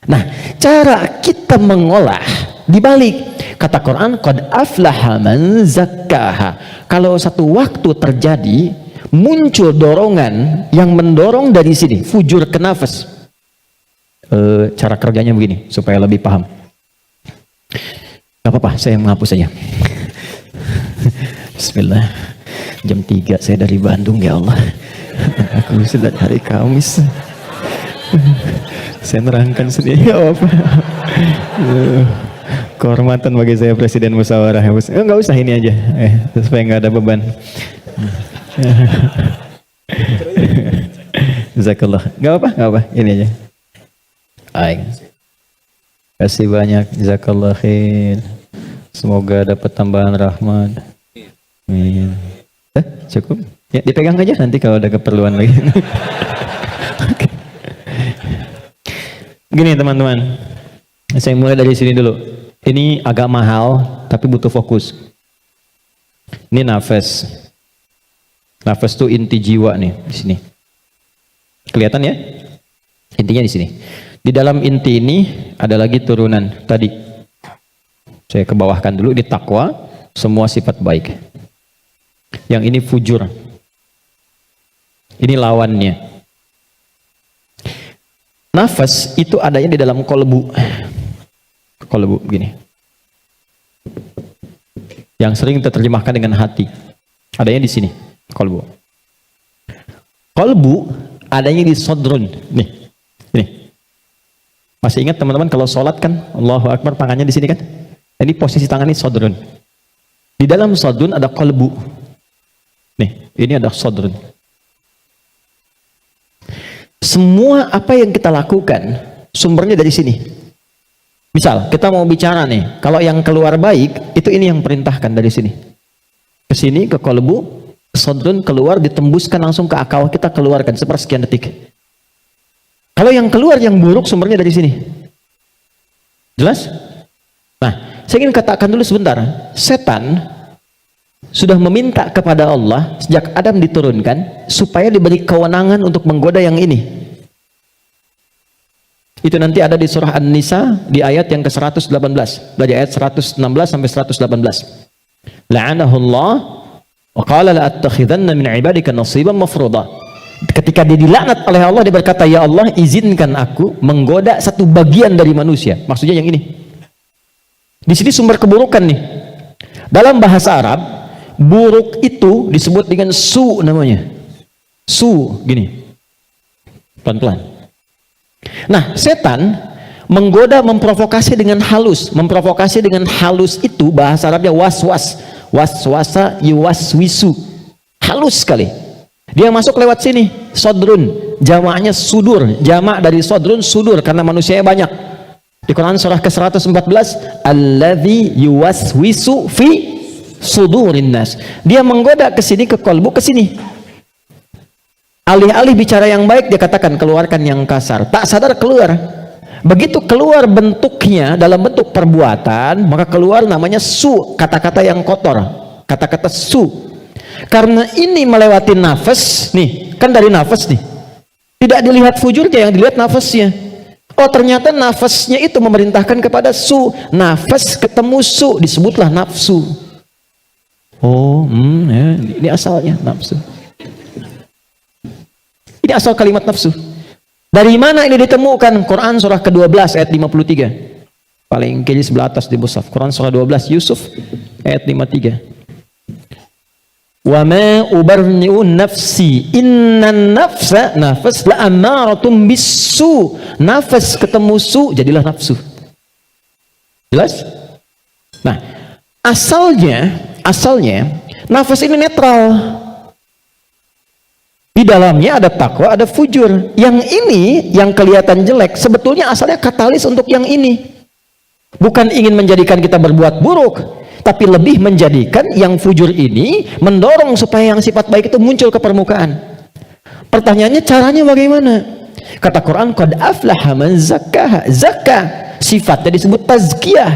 Nah, cara kita mengolah dibalik kata Quran, qad aflaha man zakkaha. Kalau satu waktu terjadi muncul dorongan yang mendorong dari sini, fujur ke nafas. Cara kerjanya begini supaya lebih paham. Gak apa-apa, saya menghapus saja. Bismillah. Jam 3 saya dari Bandung, ya Allah. Aku sudah hari Kamis. Saya nerangkan sendiri, apa? Kehormatan bagi saya Presiden Musyawarah. Enggak usah ini aja, supaya nggak ada beban. Jazakallah. Nggak apa, ini aja. Baik. Kasih banyak, jazakallah khair. Semoga dapat tambahan rahmat. Amin. Cukup? Ya, dipegang aja nanti kalau ada keperluan lagi. Gini teman-teman, saya mulai dari sini dulu. Ini agak mahal, tapi butuh fokus. Ini nafas. Nafas itu inti jiwa nih, di sini. Kelihatan ya? Intinya di sini. Di dalam inti ini ada lagi turunan tadi. Saya kebawahkan dulu, di takwa, semua sifat baik. Yang ini fujur. Ini lawannya. Nafas itu adanya di dalam kolbu. Kolbu begini. Yang sering terjemahkan dengan hati. Adanya di sini, kolbu. Kolbu adanya di sodrun. Nih. Ini. Masih ingat teman-teman kalau sholat kan Allahu Akbar tangannya di sini kan? Ini posisi tangan ini sodrun. Di dalam sodrun ada kolbu. Nih, ini ada sodrun. Semua apa yang kita lakukan sumbernya dari sini. Misal kita mau bicara nih, kalau yang keluar baik itu ini yang perintahkan dari sini. Ke sini ke kolbu, ke sodrun, keluar ditembuskan langsung ke akal, kita keluarkan sepersekian detik. Kalau yang keluar yang buruk sumbernya dari sini. Jelas? Nah, saya ingin katakan dulu sebentar. Setan sudah meminta kepada Allah sejak Adam diturunkan supaya diberi kewenangan untuk menggoda yang ini. Itu nanti ada di surah An-Nisa di ayat yang ke-118. Dari ayat 116 sampai 118. La'anahullah wa qala la'attakhidanna min ibadika nasiban mafruḍa. Ketika dia dilaknat oleh Allah, dia berkata, ya Allah izinkan aku menggoda satu bagian dari manusia. Maksudnya yang ini. Di sini sumber keburukan nih. Dalam bahasa Arab, buruk itu disebut dengan su namanya. Su, gini. Pelan-pelan. Nah, setan menggoda, memprovokasi dengan halus. Memprovokasi dengan halus itu bahasa Arabnya waswas. Waswasa yuwaswisu. Halus sekali. Dia masuk lewat sini, sodrun, jamaknya sudur, jamak dari sodrun sudur karena manusianya banyak. Di Quran surah ke-114, alladzi yuwaswisu fi sudurin nas. Dia menggoda ke sini, ke kolbu, ke sini. Alih-alih bicara yang baik dia katakan keluarkan yang kasar. Tak sadar keluar. Begitu keluar bentuknya dalam bentuk perbuatan, maka keluar namanya su, kata-kata yang kotor, kata-kata su. Karena ini melewati nafas nih, kan dari nafas nih, tidak dilihat fujurnya, yang dilihat nafasnya. Oh ternyata nafasnya itu memerintahkan kepada su, nafas ketemu su, disebutlah nafsu. Oh ya, ini asalnya nafsu. Ini asal kalimat nafsu. Dari mana ini ditemukan? Quran surah ke-12 ayat 53. Paling kiri sebelah atas di mushaf. Quran surah 12 Yusuf ayat 53. Wa ma ubarni'u nafsi innan nafsa, nafas la amaratum bisu. Nafas ketemu su jadilah nafsu. Jelas? Nah, asalnya nafas ini netral. Di dalamnya ada takwa, ada fujur. Yang ini yang kelihatan jelek sebetulnya asalnya katalis untuk yang ini. Bukan ingin menjadikan kita berbuat buruk, tapi lebih menjadikan yang fujur ini mendorong supaya yang sifat baik itu muncul ke permukaan. Pertanyaannya caranya bagaimana? Kata Quran, qad aflaha man zakkaha. Zakka sifatnya disebut tazkiyah.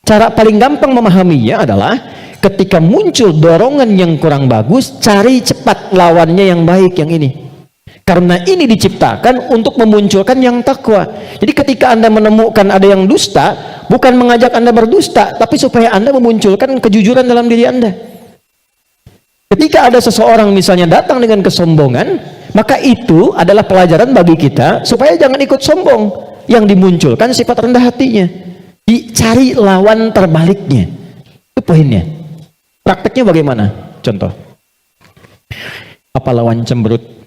Cara paling gampang memahaminya adalah ketika muncul dorongan yang kurang bagus, cari cepat lawannya yang baik, yang ini. Karena ini diciptakan untuk memunculkan yang takwa. Jadi ketika Anda menemukan ada yang dusta, bukan mengajak Anda berdusta, tapi supaya Anda memunculkan kejujuran dalam diri Anda. Ketika ada seseorang misalnya datang dengan kesombongan, maka itu adalah pelajaran bagi kita supaya jangan ikut sombong. Yang dimunculkan sifat rendah hatinya. Dicari lawan terbaliknya. Itu poinnya. Prakteknya bagaimana? Contoh. Apa lawan cemberut?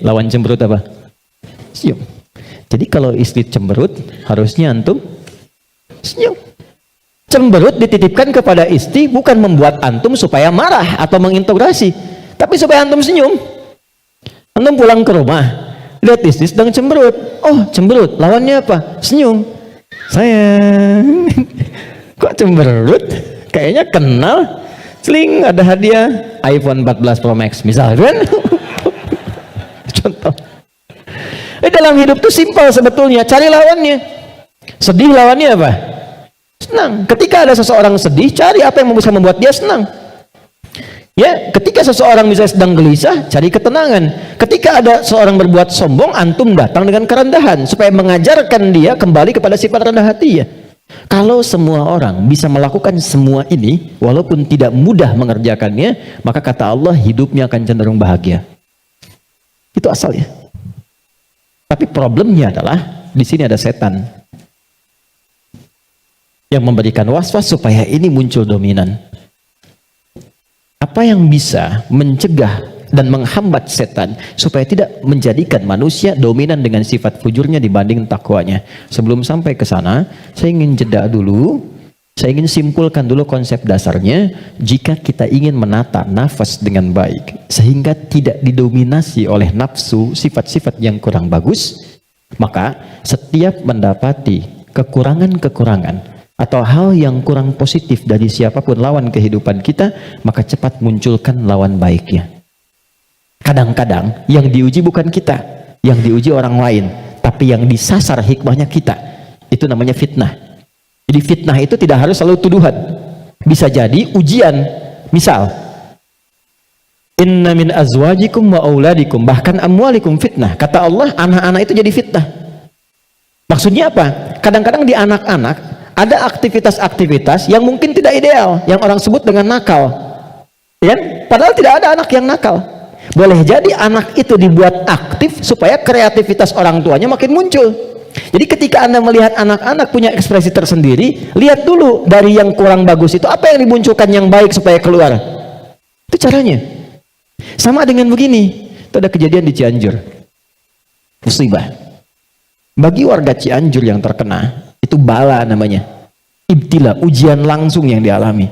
Lawan cemberut apa? Senyum. Jadi kalau istri cemberut, harusnya antum senyum. Cemberut dititipkan kepada istri bukan membuat antum supaya marah atau mengintegrasi, tapi supaya antum senyum. Antum pulang ke rumah, lihat istri sedang cemberut. Oh, cemberut. Lawannya apa? Senyum. Sayang. Kok cemberut? Kayaknya kenal. Sling, ada hadiah iPhone 14 Pro Max misalkan. Contoh. Dalam hidup itu simpel sebetulnya, cari lawannya. Sedih lawannya apa? Senang. Ketika ada seseorang sedih, cari apa yang bisa membuat dia senang. Ya, ketika seseorang misalnya sedang gelisah, cari ketenangan. Ketika ada seorang berbuat sombong, antum datang dengan kerendahan supaya mengajarkan dia kembali kepada sifat rendah hati ya. Kalau semua orang bisa melakukan semua ini, walaupun tidak mudah mengerjakannya, maka kata Allah hidupnya akan cenderung bahagia. Itu asalnya. Tapi problemnya adalah di sini ada setan yang memberikan was-was supaya ini muncul dominan. Apa yang bisa mencegah dan menghambat setan supaya tidak menjadikan manusia dominan dengan sifat fujurnya dibanding takwanya? Sebelum sampai ke sana, saya ingin jeda dulu. Saya ingin simpulkan dulu konsep dasarnya. Jika kita ingin menata nafas dengan baik sehingga tidak didominasi oleh nafsu sifat-sifat yang kurang bagus, maka setiap mendapati kekurangan-kekurangan atau hal yang kurang positif dari siapapun lawan kehidupan kita, maka cepat munculkan lawan baiknya. Kadang-kadang yang diuji bukan kita, yang diuji orang lain, tapi yang disasar hikmahnya kita. Itu namanya fitnah. Jadi fitnah itu tidak harus selalu tuduhan, bisa jadi ujian. Misal, inna min azwajikum wa auladikum, bahkan amwalikum fitnah. Kata Allah, anak-anak itu jadi fitnah. Maksudnya apa? Kadang-kadang di anak-anak ada aktivitas-aktivitas yang mungkin tidak ideal, yang orang sebut dengan nakal. Ya? Padahal tidak ada anak yang nakal. Boleh jadi anak itu dibuat aktif supaya kreativitas orang tuanya makin muncul. Jadi ketika Anda melihat anak-anak punya ekspresi tersendiri, lihat dulu dari yang kurang bagus itu apa yang dimunculkan yang baik supaya keluar. Itu caranya. Sama dengan begini, itu ada kejadian di Cianjur. Musibah. Bagi warga Cianjur yang terkena, itu bala namanya, ibtila, ujian langsung yang dialami.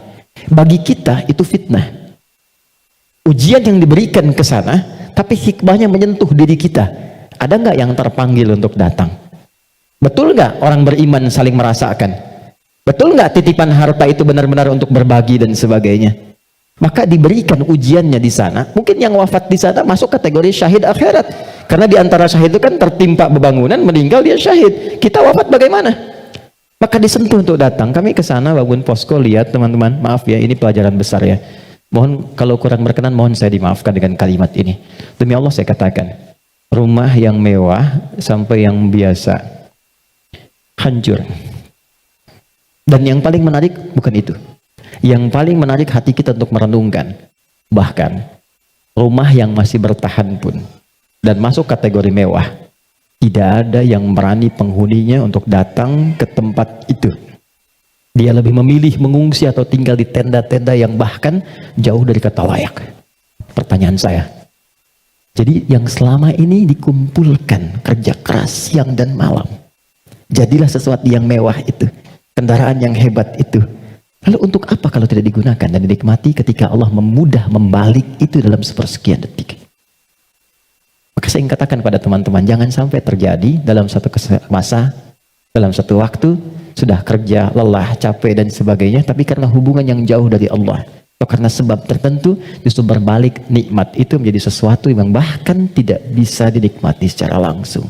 Bagi kita itu fitnah, ujian yang diberikan ke sana, tapi hikmahnya menyentuh diri kita. Ada nggak yang terpanggil untuk datang? Betul nggak orang beriman saling merasakan? Betul nggak titipan harta itu benar-benar untuk berbagi dan sebagainya? Maka diberikan ujiannya di sana. Mungkin yang wafat di sana masuk kategori syahid akhirat, karena di antara syahid itu kan tertimpa bebangunan, meninggal dia syahid. Kita wafat bagaimana? Maka disentuh untuk datang. Kami ke sana bangun posko, lihat teman-teman, maaf ya, ini pelajaran besar ya. Mohon kalau kurang berkenan, mohon saya dimaafkan dengan kalimat ini. Demi Allah saya katakan, rumah yang mewah sampai yang biasa hancur. Dan yang paling menarik bukan itu. Yang paling menarik hati kita untuk merenungkan, bahkan rumah yang masih bertahan pun dan masuk kategori mewah, tidak ada yang berani penghuninya untuk datang ke tempat itu. Dia lebih memilih mengungsi atau tinggal di tenda-tenda yang bahkan jauh dari kata layak. Pertanyaan saya, jadi yang selama ini dikumpulkan kerja keras siang dan malam, jadilah sesuatu yang mewah itu, kendaraan yang hebat itu, lalu untuk apa kalau tidak digunakan dan dinikmati ketika Allah memudah membalik itu dalam sepersekian detik? Maka saya ingin katakan pada teman-teman, jangan sampai terjadi dalam satu masa, dalam satu waktu, sudah kerja, lelah, capek dan sebagainya, tapi karena hubungan yang jauh dari Allah, atau karena sebab tertentu, justru berbalik nikmat itu menjadi sesuatu yang bahkan tidak bisa dinikmati secara langsung.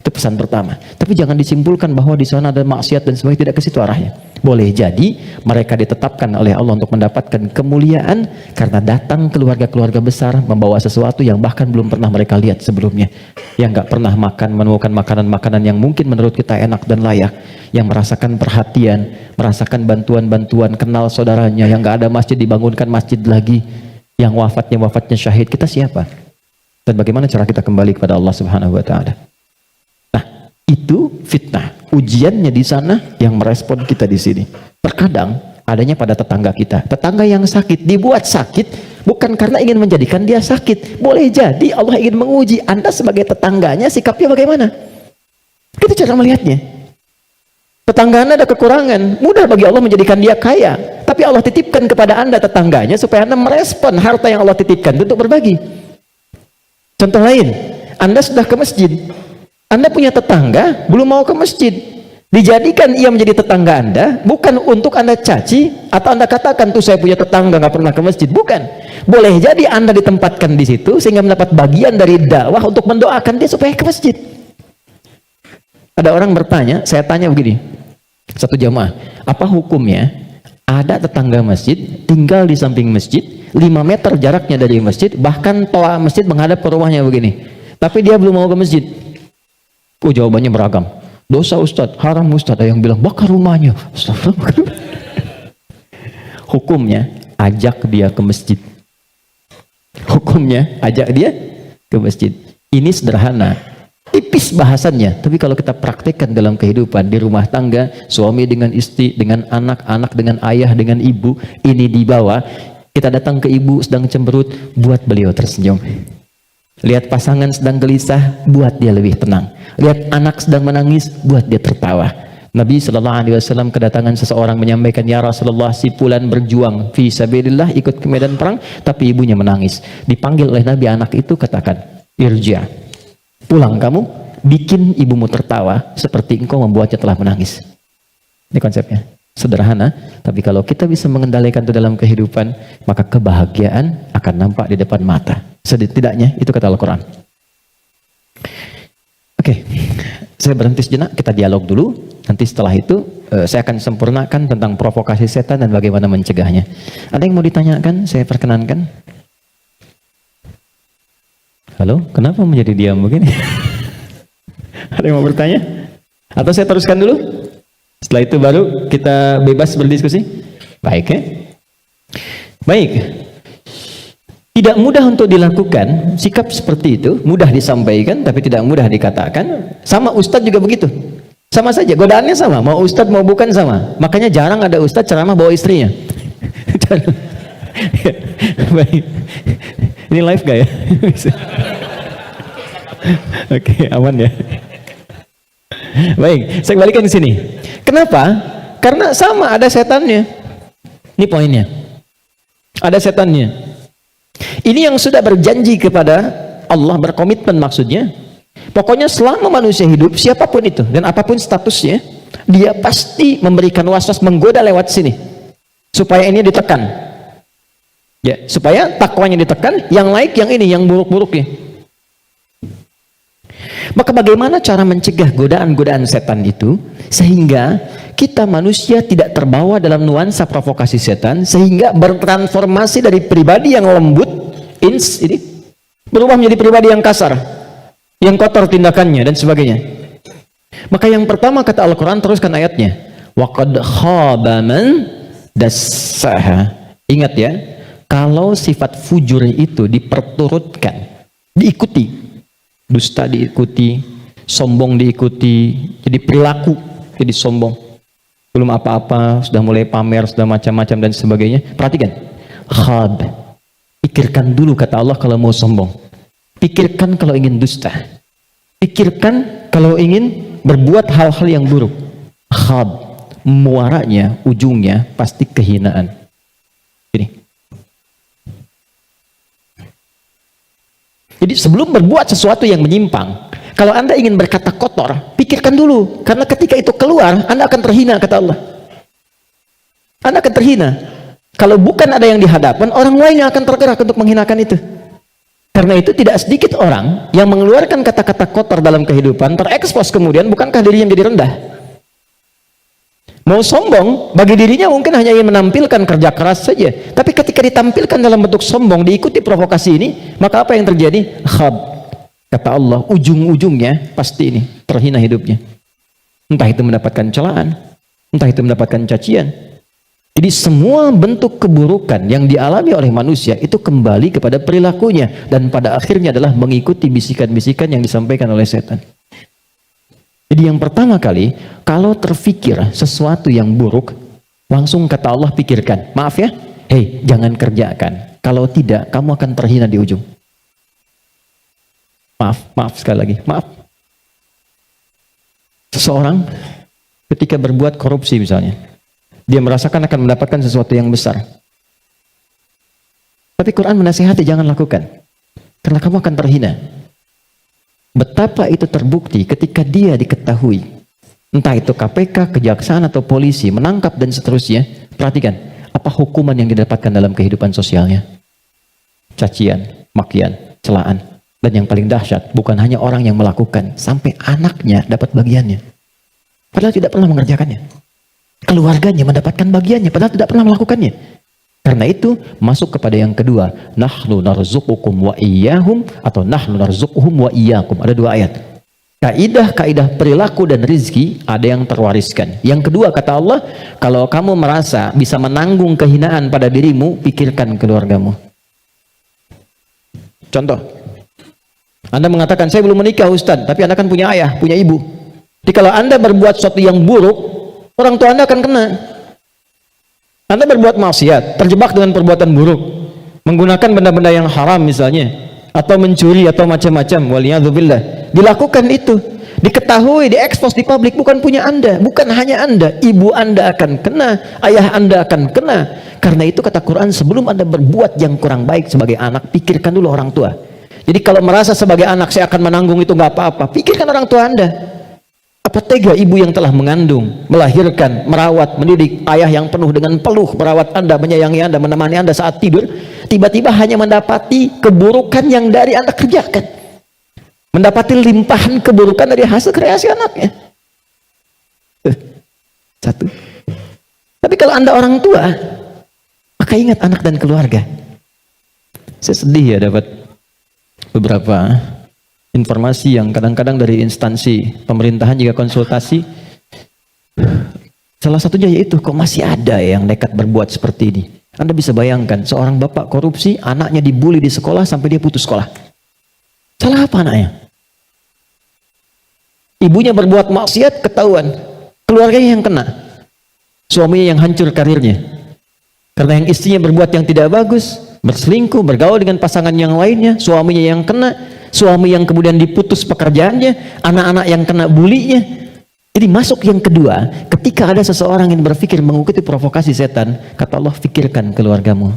Itu pesan pertama. Tapi jangan disimpulkan bahwa di sana ada maksiat dan sebagainya, tidak ke situ arahnya. Boleh jadi mereka ditetapkan oleh Allah untuk mendapatkan kemuliaan karena datang keluarga-keluarga besar membawa sesuatu yang bahkan belum pernah mereka lihat sebelumnya, yang nggak pernah makan, menemukan makanan-makanan yang mungkin menurut kita enak dan layak, yang merasakan perhatian, merasakan bantuan-bantuan, kenal saudaranya, yang nggak ada masjid dibangunkan masjid lagi, yang wafatnya syahid. Kita siapa? Dan bagaimana cara kita kembali kepada Allah Subhanahu wa Ta'ala? Itu fitnah, ujiannya di sana yang merespon kita di sini. Terkadang adanya pada tetangga kita, tetangga yang sakit dibuat sakit bukan karena ingin menjadikan dia sakit. Boleh jadi Allah ingin menguji Anda sebagai tetangganya, sikapnya bagaimana. Itu cara melihatnya. Tetangga Anda ada kekurangan, mudah bagi Allah menjadikan dia kaya, tapi Allah titipkan kepada Anda tetangganya supaya Anda merespon harta yang Allah titipkan untuk berbagi. Contoh lain, Anda sudah ke masjid, Anda punya tetangga belum mau ke masjid, dijadikan ia menjadi tetangga Anda bukan untuk Anda caci atau Anda katakan tuh saya punya tetangga nggak pernah ke masjid, bukan. Boleh jadi Anda ditempatkan di situ sehingga mendapat bagian dari dakwah untuk mendoakan dia supaya ke masjid. Ada orang bertanya, saya tanya begini, satu jamaah, apa hukumnya ada tetangga masjid tinggal di samping masjid 5 meter jaraknya dari masjid, bahkan toa masjid menghadap ke rumahnya begini, tapi dia belum mau ke masjid? Jawabannya beragam. Dosa Ustadz, haram Ustadz. Ada yang bilang bakar rumahnya. Hukumnya ajak dia ke masjid. Hukumnya ajak dia ke masjid. Ini sederhana, tipis bahasannya, tapi kalau kita praktekkan dalam kehidupan di rumah tangga, suami dengan istri, dengan anak, anak dengan ayah, dengan ibu, ini dibawa. Kita datang ke ibu sedang cemberut, buat beliau tersenyum. Lihat pasangan sedang gelisah, buat dia lebih tenang. Lihat anak sedang menangis, buat dia tertawa. Nabi SAW kedatangan seseorang menyampaikan, ya Rasulullah, si fulan berjuang fi sabilillah, ikut ke medan perang, tapi ibunya menangis. Dipanggil oleh Nabi anak itu, katakan, irja, pulang kamu, bikin ibumu tertawa seperti engkau membuatnya telah menangis. Ini konsepnya. Sederhana, tapi kalau kita bisa mengendalikan itu dalam kehidupan, maka kebahagiaan akan nampak di depan mata. Setidaknya itu kata Al-Quran. Oke, saya berhenti sejenak, kita dialog dulu. Nanti setelah itu saya akan sempurnakan tentang provokasi setan dan bagaimana mencegahnya. Ada yang mau ditanyakan? Saya perkenankan. Halo, kenapa menjadi diam begini? Ada yang mau bertanya? Atau saya teruskan dulu? Setelah itu baru kita bebas berdiskusi? Baik ya? Baik. Tidak mudah untuk dilakukan, sikap seperti itu, mudah disampaikan tapi tidak mudah dikatakan. Sama ustadz juga begitu. Sama saja, godaannya sama, mau ustadz mau bukan sama. Makanya jarang ada ustadz ceramah bawa istrinya. Baik. Ini live gak ya? Oke, aman ya. Baik, saya kembalikan ke sini. Kenapa? Karena sama, ada setannya. Ini poinnya. Ada setannya. Ini yang sudah berjanji kepada Allah, berkomitmen maksudnya. Pokoknya selama manusia hidup, siapapun itu dan apapun statusnya, dia pasti memberikan waswas, menggoda lewat sini supaya ini ditekan. Ya, supaya takwanya ditekan, yang lain yang ini, yang buruk-buruknya. Maka bagaimana cara mencegah godaan-godaan setan itu sehingga kita manusia tidak terbawa dalam nuansa provokasi setan, sehingga bertransformasi dari pribadi yang lembut ini berubah menjadi pribadi yang kasar, yang kotor tindakannya dan sebagainya. Maka yang pertama kata Al-Quran, teruskan ayatnya, waqad khaba man dassaha. Ingat ya, kalau sifat fujur itu diperturutkan, diikuti, dusta diikuti, sombong diikuti, jadi perilaku jadi sombong, belum apa-apa sudah mulai pamer, sudah macam-macam dan sebagainya. Perhatikan, khab, pikirkan dulu kata Allah kalau mau sombong, pikirkan kalau ingin dusta, pikirkan kalau ingin berbuat hal-hal yang buruk. Khab, muaranya, ujungnya pasti kehinaan. Ini. Jadi sebelum berbuat sesuatu yang menyimpang, kalau Anda ingin berkata kotor, pikirkan dulu, karena ketika itu keluar, Anda akan terhina kata Allah. Anda akan terhina. Kalau bukan ada yang di hadapan, orang lain yang akan tergerak untuk menghinakan itu. Karena itu tidak sedikit orang yang mengeluarkan kata-kata kotor dalam kehidupan, terekspos kemudian, bukankah dirinya menjadi rendah? Mau sombong, bagi dirinya mungkin hanya ingin menampilkan kerja keras saja. Tapi ketika ditampilkan dalam bentuk sombong, diikuti provokasi ini, maka apa yang terjadi? Khab, kata Allah, ujung-ujungnya pasti ini, terhina hidupnya. Entah itu mendapatkan celaan, entah itu mendapatkan cacian. Jadi semua bentuk keburukan yang dialami oleh manusia itu kembali kepada perilakunya, dan pada akhirnya adalah mengikuti bisikan-bisikan yang disampaikan oleh setan. Jadi yang pertama kali, kalau terfikir sesuatu yang buruk, langsung kata Allah pikirkan, maaf ya, hei jangan kerjakan, kalau tidak kamu akan terhina di ujung. Maaf sekali lagi, maaf. Seseorang ketika berbuat korupsi misalnya, dia merasakan akan mendapatkan sesuatu yang besar. Tapi Quran menasihati jangan lakukan, karena kamu akan terhina. Betapa itu terbukti ketika dia diketahui, entah itu KPK, kejaksaan atau polisi menangkap dan seterusnya. Perhatikan, apa hukuman yang didapatkan dalam kehidupan sosialnya? Cacian, makian, celaan. Dan yang paling dahsyat, bukan hanya orang yang melakukan, sampai anaknya dapat bagiannya. Padahal tidak pernah mengerjakannya. Keluarganya mendapatkan bagiannya, padahal tidak pernah melakukannya. Karena itu, masuk kepada yang kedua. Nahnu narzuqukum wa iyyahum, atau nahnu narzuquhum wa iyyakum. Ada dua ayat. Kaidah-kaidah perilaku dan rizki ada yang terwariskan. Yang kedua, kata Allah, kalau kamu merasa bisa menanggung kehinaan pada dirimu, pikirkan keluargamu. Contoh, Anda mengatakan, saya belum menikah Ustaz, tapi Anda kan punya ayah, punya ibu. Jadi kalau Anda berbuat sesuatu yang buruk, orang tua Anda akan kena. Anda berbuat maksiat, terjebak dengan perbuatan buruk, menggunakan benda-benda yang haram misalnya, atau mencuri atau macam-macam, waliyadzubillah. Dilakukan itu, diketahui, diekspos di publik, bukan punya Anda, bukan hanya Anda, ibu Anda akan kena, ayah Anda akan kena. Karena itu kata Quran, sebelum Anda berbuat yang kurang baik sebagai anak, pikirkan dulu orang tua. Jadi kalau merasa sebagai anak saya akan menanggung itu nggak apa-apa, pikirkan orang tua Anda. Apa tega ibu yang telah mengandung, melahirkan, merawat, mendidik, ayah yang penuh dengan peluh, merawat Anda, menyayangi Anda, menemani Anda saat tidur, tiba-tiba hanya mendapati keburukan yang dari Anda kerjakan. Mendapati limpahan keburukan dari hasil kreasi anaknya. Satu. Tapi kalau Anda orang tua, maka ingat anak dan keluarga. Saya sedih ya dapat beberapa informasi yang kadang-kadang dari instansi pemerintahan juga konsultasi. Salah satunya yaitu kok masih ada yang nekat berbuat seperti ini. Anda bisa bayangkan seorang bapak korupsi, anaknya dibully di sekolah sampai dia putus sekolah. Salah apa anaknya? Ibunya berbuat maksiat, ketahuan. Keluarganya yang kena. Suaminya yang hancur karirnya. Karena yang istrinya berbuat yang tidak bagus, berselingkuh, bergaul dengan pasangan yang lainnya, suaminya yang kena, suami yang kemudian diputus pekerjaannya, anak-anak yang kena bulinya. Jadi masuk yang kedua, ketika ada seseorang yang berpikir mengikuti provokasi setan, kata Allah, pikirkan keluargamu,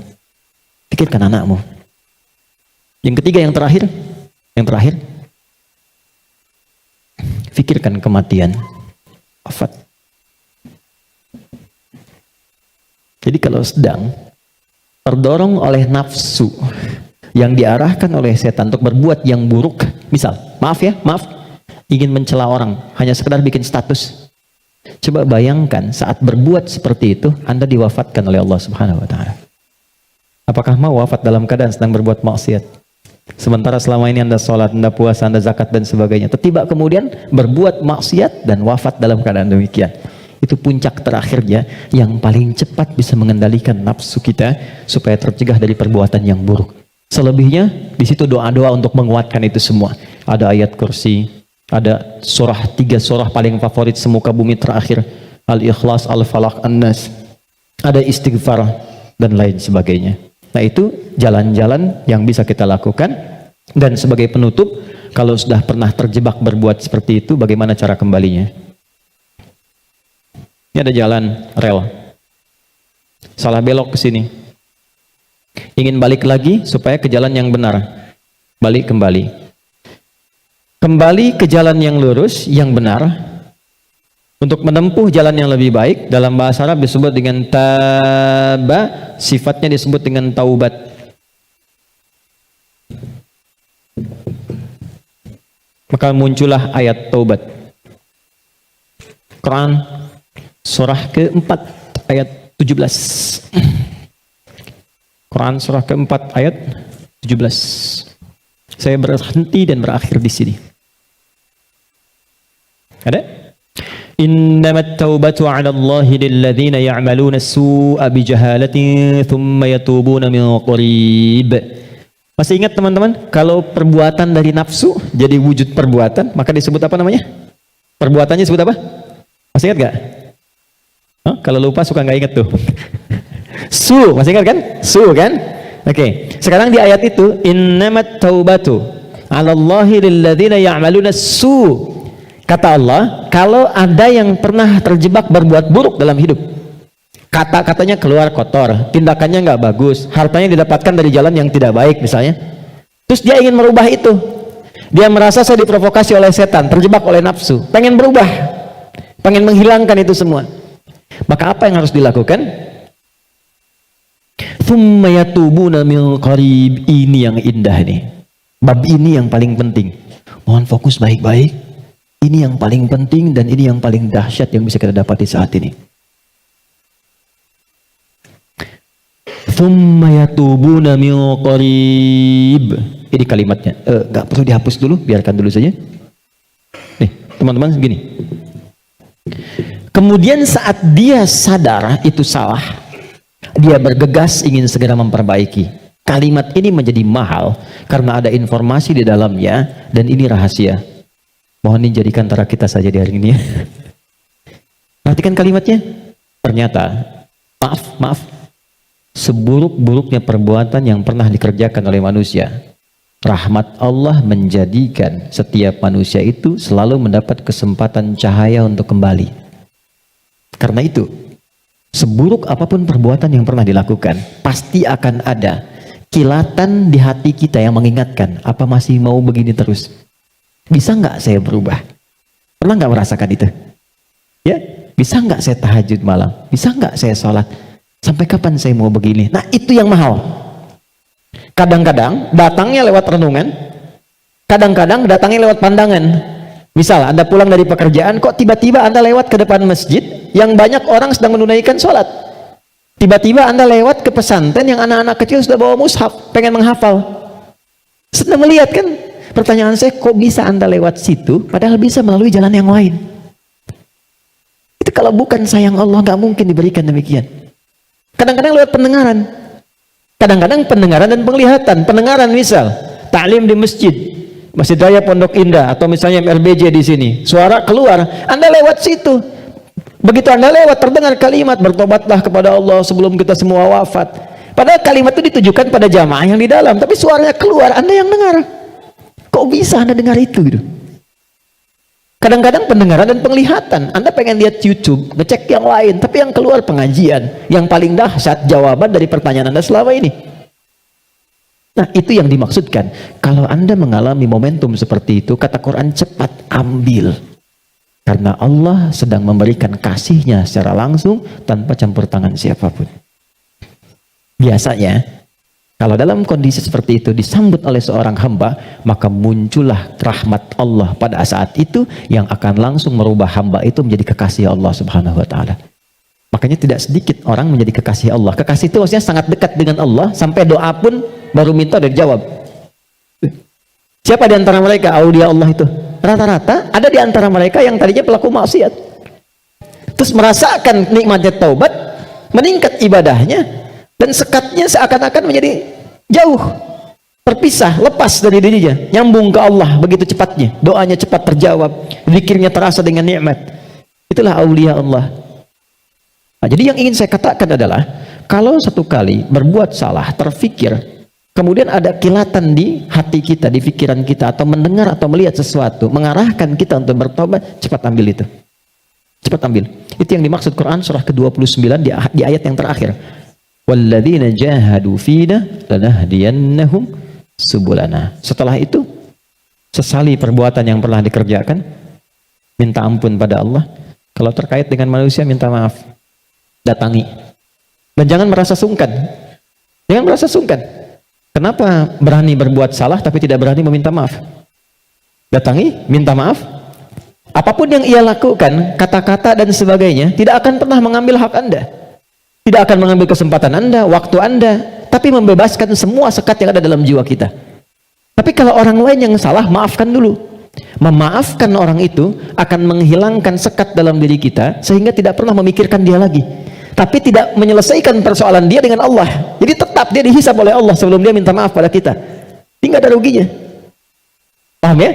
pikirkan anakmu. Yang ketiga, yang terakhir, pikirkan kematian, wafat. Jadi kalau sedang terdorong oleh nafsu yang diarahkan oleh setan untuk berbuat yang buruk, misal, maaf, ingin mencela orang, hanya sekedar bikin status. Coba bayangkan saat berbuat seperti itu, Anda diwafatkan oleh Allah Subhanahu wa Ta'ala. Apakah mau wafat dalam keadaan sedang berbuat maksiat? Sementara selama ini Anda sholat, Anda puasa, Anda zakat dan sebagainya. Tiba kemudian berbuat maksiat dan wafat dalam keadaan demikian. Itu puncak terakhirnya yang paling cepat bisa mengendalikan nafsu kita supaya tercegah dari perbuatan yang buruk. Selebihnya di situ doa-doa untuk menguatkan itu semua. Ada ayat kursi, ada tiga surah paling favorit semuka bumi terakhir, Al-Ikhlas, Al-Falaq, An-Nas. Ada istighfar dan lain sebagainya. Nah itu jalan-jalan yang bisa kita lakukan. Dan sebagai penutup, kalau sudah pernah terjebak berbuat seperti itu, bagaimana cara kembalinya? Ini ada jalan rel, salah belok ke sini, ingin balik lagi supaya ke jalan yang benar, balik kembali ke jalan yang lurus, yang benar, untuk menempuh jalan yang lebih baik. Dalam bahasa Arab disebut dengan taba, sifatnya disebut dengan taubat. Maka muncullah ayat taubat. Quran surah keempat ayat 17. Quran surah keempat ayat 17. Saya berhenti dan berakhir di sini. Ada? Innamat taubatu 'ala Allahi lilladzina ya'maluna as-su'a bijahalatin thumma yatubuna min qarib. Masih ingat teman-teman, kalau perbuatan dari nafsu jadi wujud perbuatan, maka disebut apa namanya? Perbuatannya disebut apa? Masih ingat gak? Kalau lupa suka nggak inget tuh. Masih ingat kan? Kan? Oke. Sekarang di ayat itu, innamat taubatu 'ala Allahi lilladzina ya'maluna su. Kata Allah, kalau ada yang pernah terjebak berbuat buruk dalam hidup, kata-katanya keluar kotor, tindakannya nggak bagus, hartanya didapatkan dari jalan yang tidak baik misalnya, terus dia ingin merubah itu, dia merasa saya diprovokasi oleh setan, terjebak oleh nafsu, pengen berubah, pengen menghilangkan itu semua. Maka apa yang harus dilakukan? Thumma yatubuna min qarib. Ini yang indah nih. Bab ini yang paling penting. Mohon fokus baik-baik. Ini yang paling penting dan ini yang paling dahsyat yang bisa kita dapati saat ini. Tsumma yatubuna min qarib. Ini kalimatnya. Enggak perlu dihapus dulu, biarkan dulu saja. Nih, teman-teman gini. Kemudian saat dia sadar itu salah, dia bergegas ingin segera memperbaiki. Kalimat ini menjadi mahal karena ada informasi di dalamnya dan ini rahasia. Mohon dijadikan antara kita saja di hari ini ya. Perhatikan kalimatnya. Ternyata, maaf, seburuk-buruknya perbuatan yang pernah dikerjakan oleh manusia, rahmat Allah menjadikan setiap manusia itu selalu mendapat kesempatan cahaya untuk kembali. Karena itu, seburuk apapun perbuatan yang pernah dilakukan, pasti akan ada kilatan di hati kita yang mengingatkan, apa masih mau begini terus? Bisa nggak saya berubah? Pernah nggak merasakan itu? Ya, bisa nggak saya tahajud malam? Bisa nggak saya sholat? Sampai kapan saya mau begini? Nah, itu yang mahal. Kadang-kadang datangnya lewat renungan, kadang-kadang datangnya lewat pandangan. Misal Anda pulang dari pekerjaan, kok tiba-tiba Anda lewat ke depan masjid yang banyak orang sedang menunaikan sholat. Tiba-tiba Anda lewat ke pesantren yang anak-anak kecil sudah bawa mushaf, pengen menghafal. Sedang melihat kan? Pertanyaan saya, kok bisa Anda lewat situ padahal bisa melalui jalan yang lain? Itu kalau bukan sayang Allah nggak mungkin diberikan demikian. Kadang-kadang lewat pendengaran. Kadang-kadang pendengaran dan penglihatan. Pendengaran misal, ta'lim di masjid, Masjid Raya Pondok Indah atau misalnya MRBJ di sini, suara keluar, Anda lewat situ. Begitu Anda lewat, terdengar kalimat bertobatlah kepada Allah sebelum kita semua wafat. Padahal kalimat itu ditujukan pada jamaah yang di dalam, tapi suaranya keluar, Anda yang dengar. Kok bisa Anda dengar itu gitu? Kadang-kadang pendengaran dan penglihatan. Anda pengen lihat YouTube, ngecek yang lain, tapi yang keluar pengajian. Yang paling dahsyat jawaban dari pertanyaan Anda selama ini. Nah, itu yang dimaksudkan. Kalau Anda mengalami momentum seperti itu, kata Quran, cepat ambil. Karena Allah sedang memberikan kasihnya secara langsung tanpa campur tangan siapapun. Biasanya, kalau dalam kondisi seperti itu disambut oleh seorang hamba, maka muncullah rahmat Allah pada saat itu yang akan langsung merubah hamba itu menjadi kekasih Allah Subhanahu wa taala. Makanya tidak sedikit orang menjadi kekasih Allah. Kekasih itu maksudnya sangat dekat dengan Allah sampai doa pun baru minta udah dijawab. Siapa di antara mereka aulia Allah itu? Rata-rata ada di antara mereka yang tadinya pelaku maksiat. Terus merasakan nikmatnya taubat, meningkat ibadahnya, dan sekatnya seakan-akan menjadi jauh, terpisah, lepas dari dirinya, nyambung ke Allah begitu cepatnya. Doanya cepat terjawab, zikirnya terasa dengan nikmat. Itulah aulia Allah. Nah, jadi yang ingin saya katakan adalah, kalau satu kali berbuat salah, terfikir, kemudian ada kilatan di hati kita, di pikiran kita, atau mendengar atau melihat sesuatu, mengarahkan kita untuk bertobat, cepat ambil itu. Cepat ambil. Itu yang dimaksud Quran surah ke-29 di ayat yang terakhir. Walladzina jahadu fina lanahdiyannahum subulana. Setelah itu, sesali perbuatan yang pernah dikerjakan, minta ampun pada Allah. Kalau terkait dengan manusia, minta maaf. Datangi. Dan jangan merasa sungkan. Jangan merasa sungkan. Kenapa berani berbuat salah tapi tidak berani meminta maaf? Datangi, minta maaf. Apapun yang ia lakukan, kata-kata dan sebagainya, tidak akan pernah mengambil hak Anda. Tidak akan mengambil kesempatan Anda, waktu Anda, tapi membebaskan semua sekat yang ada dalam jiwa kita. Tapi kalau orang lain yang salah, maafkan dulu. Memaafkan orang itu akan menghilangkan sekat dalam diri kita sehingga tidak pernah memikirkan dia lagi. Tapi tidak menyelesaikan persoalan dia dengan Allah. Jadi tetap dia dihisab oleh Allah sebelum dia minta maaf pada kita. Tidak ada ruginya. Paham ya?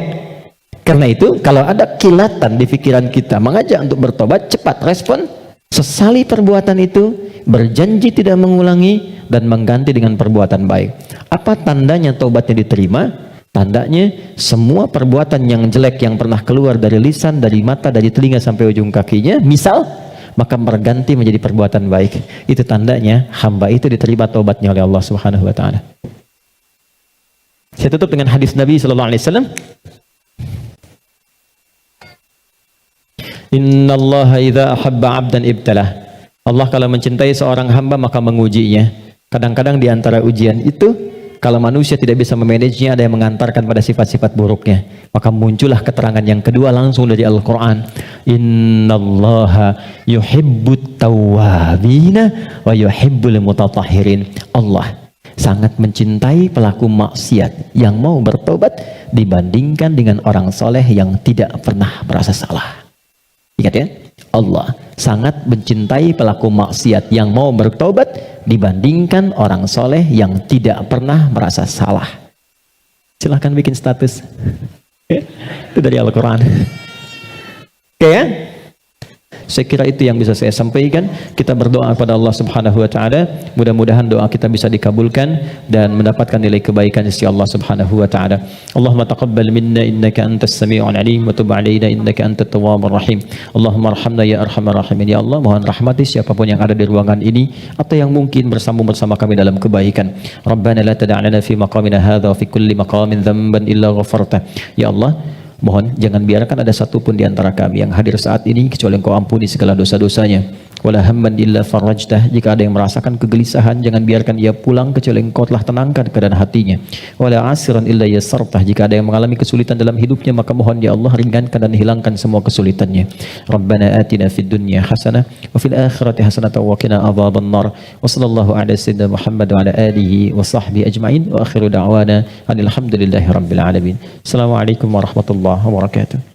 Karena itu kalau ada kilatan di pikiran kita mengajak untuk bertobat, cepat respon, sesali perbuatan itu, berjanji tidak mengulangi dan mengganti dengan perbuatan baik. Apa tandanya taubatnya diterima? Tandanya semua perbuatan yang jelek yang pernah keluar dari lisan, dari mata, dari telinga sampai ujung kakinya, misal, maka berganti menjadi perbuatan baik. Itu tandanya hamba itu diterima taubatnya oleh Allah Subhanahu wa taala. Saya tutup dengan hadis Nabi sallallahu alaihi wasallam. Innallaha idza ahabba 'abdan ibtalah. Allah kalau mencintai seorang hamba maka mengujinya. Kadang-kadang di antara ujian itu Kalau manusia tidak bisa memanagenya, ada yang mengantarkan pada sifat-sifat buruknya. Maka muncullah keterangan yang kedua langsung dari Al-Quran. Innallaha yuhibbut tawwabina wa yuhibbul mutatahhirin. Allah sangat mencintai pelaku maksiat yang mau bertobat dibandingkan dengan orang soleh yang tidak pernah merasa salah. Ingat ya, Allah sangat mencintai pelaku maksiat yang mau bertobat dibandingkan orang soleh yang tidak pernah merasa salah. Silahkan bikin status. Itu dari Al-Quran. Oke ya? Saya kira itu yang bisa saya sampaikan. Kita berdoa kepada Allah Subhanahu wa taala, mudah-mudahan doa kita bisa dikabulkan dan mendapatkan nilai kebaikan di sisi Allah Subhanahu wa taala. Allahumma taqabbal minna innaka antas sami'ul alim wa tub 'alaina innaka antat tawwabur rahim. Allahumma arhamna ya arhamar rahimin. Ya Allah, mohon rahmati siapapun yang ada di ruangan ini atau yang mungkin bersambung bersama kami dalam kebaikan. Rabbana la tada' lana fi maqamina hadza wa fi kulli maqamin dhanban illa ghafarta. Ya Allah, mohon jangan biarkan ada satupun di antara kami yang hadir saat ini kecuali Engkau ampuni segala dosa-dosanya. Wala hamman illa farajtah. Jika ada yang merasakan kegelisahan, jangan biarkan ia pulang kecuali Engkau telah tenangkan keadaan hatinya. Wala asiran illa yassartah. Jika ada yang mengalami kesulitan dalam hidupnya, maka mohon ya Allah ringankan dan hilangkan semua kesulitannya. Rabbana atina fid dunya hasanah wa fil akhirati hasanah wa qina adzabannar. Wa sallallahu ala sayyidina Muhammad wa ala alihi wa sahbihi ajma'in wa akhiru da'wana alhamdulillahi rabbil alamin. Assalamualaikum warahmatullahi wabarakatuh.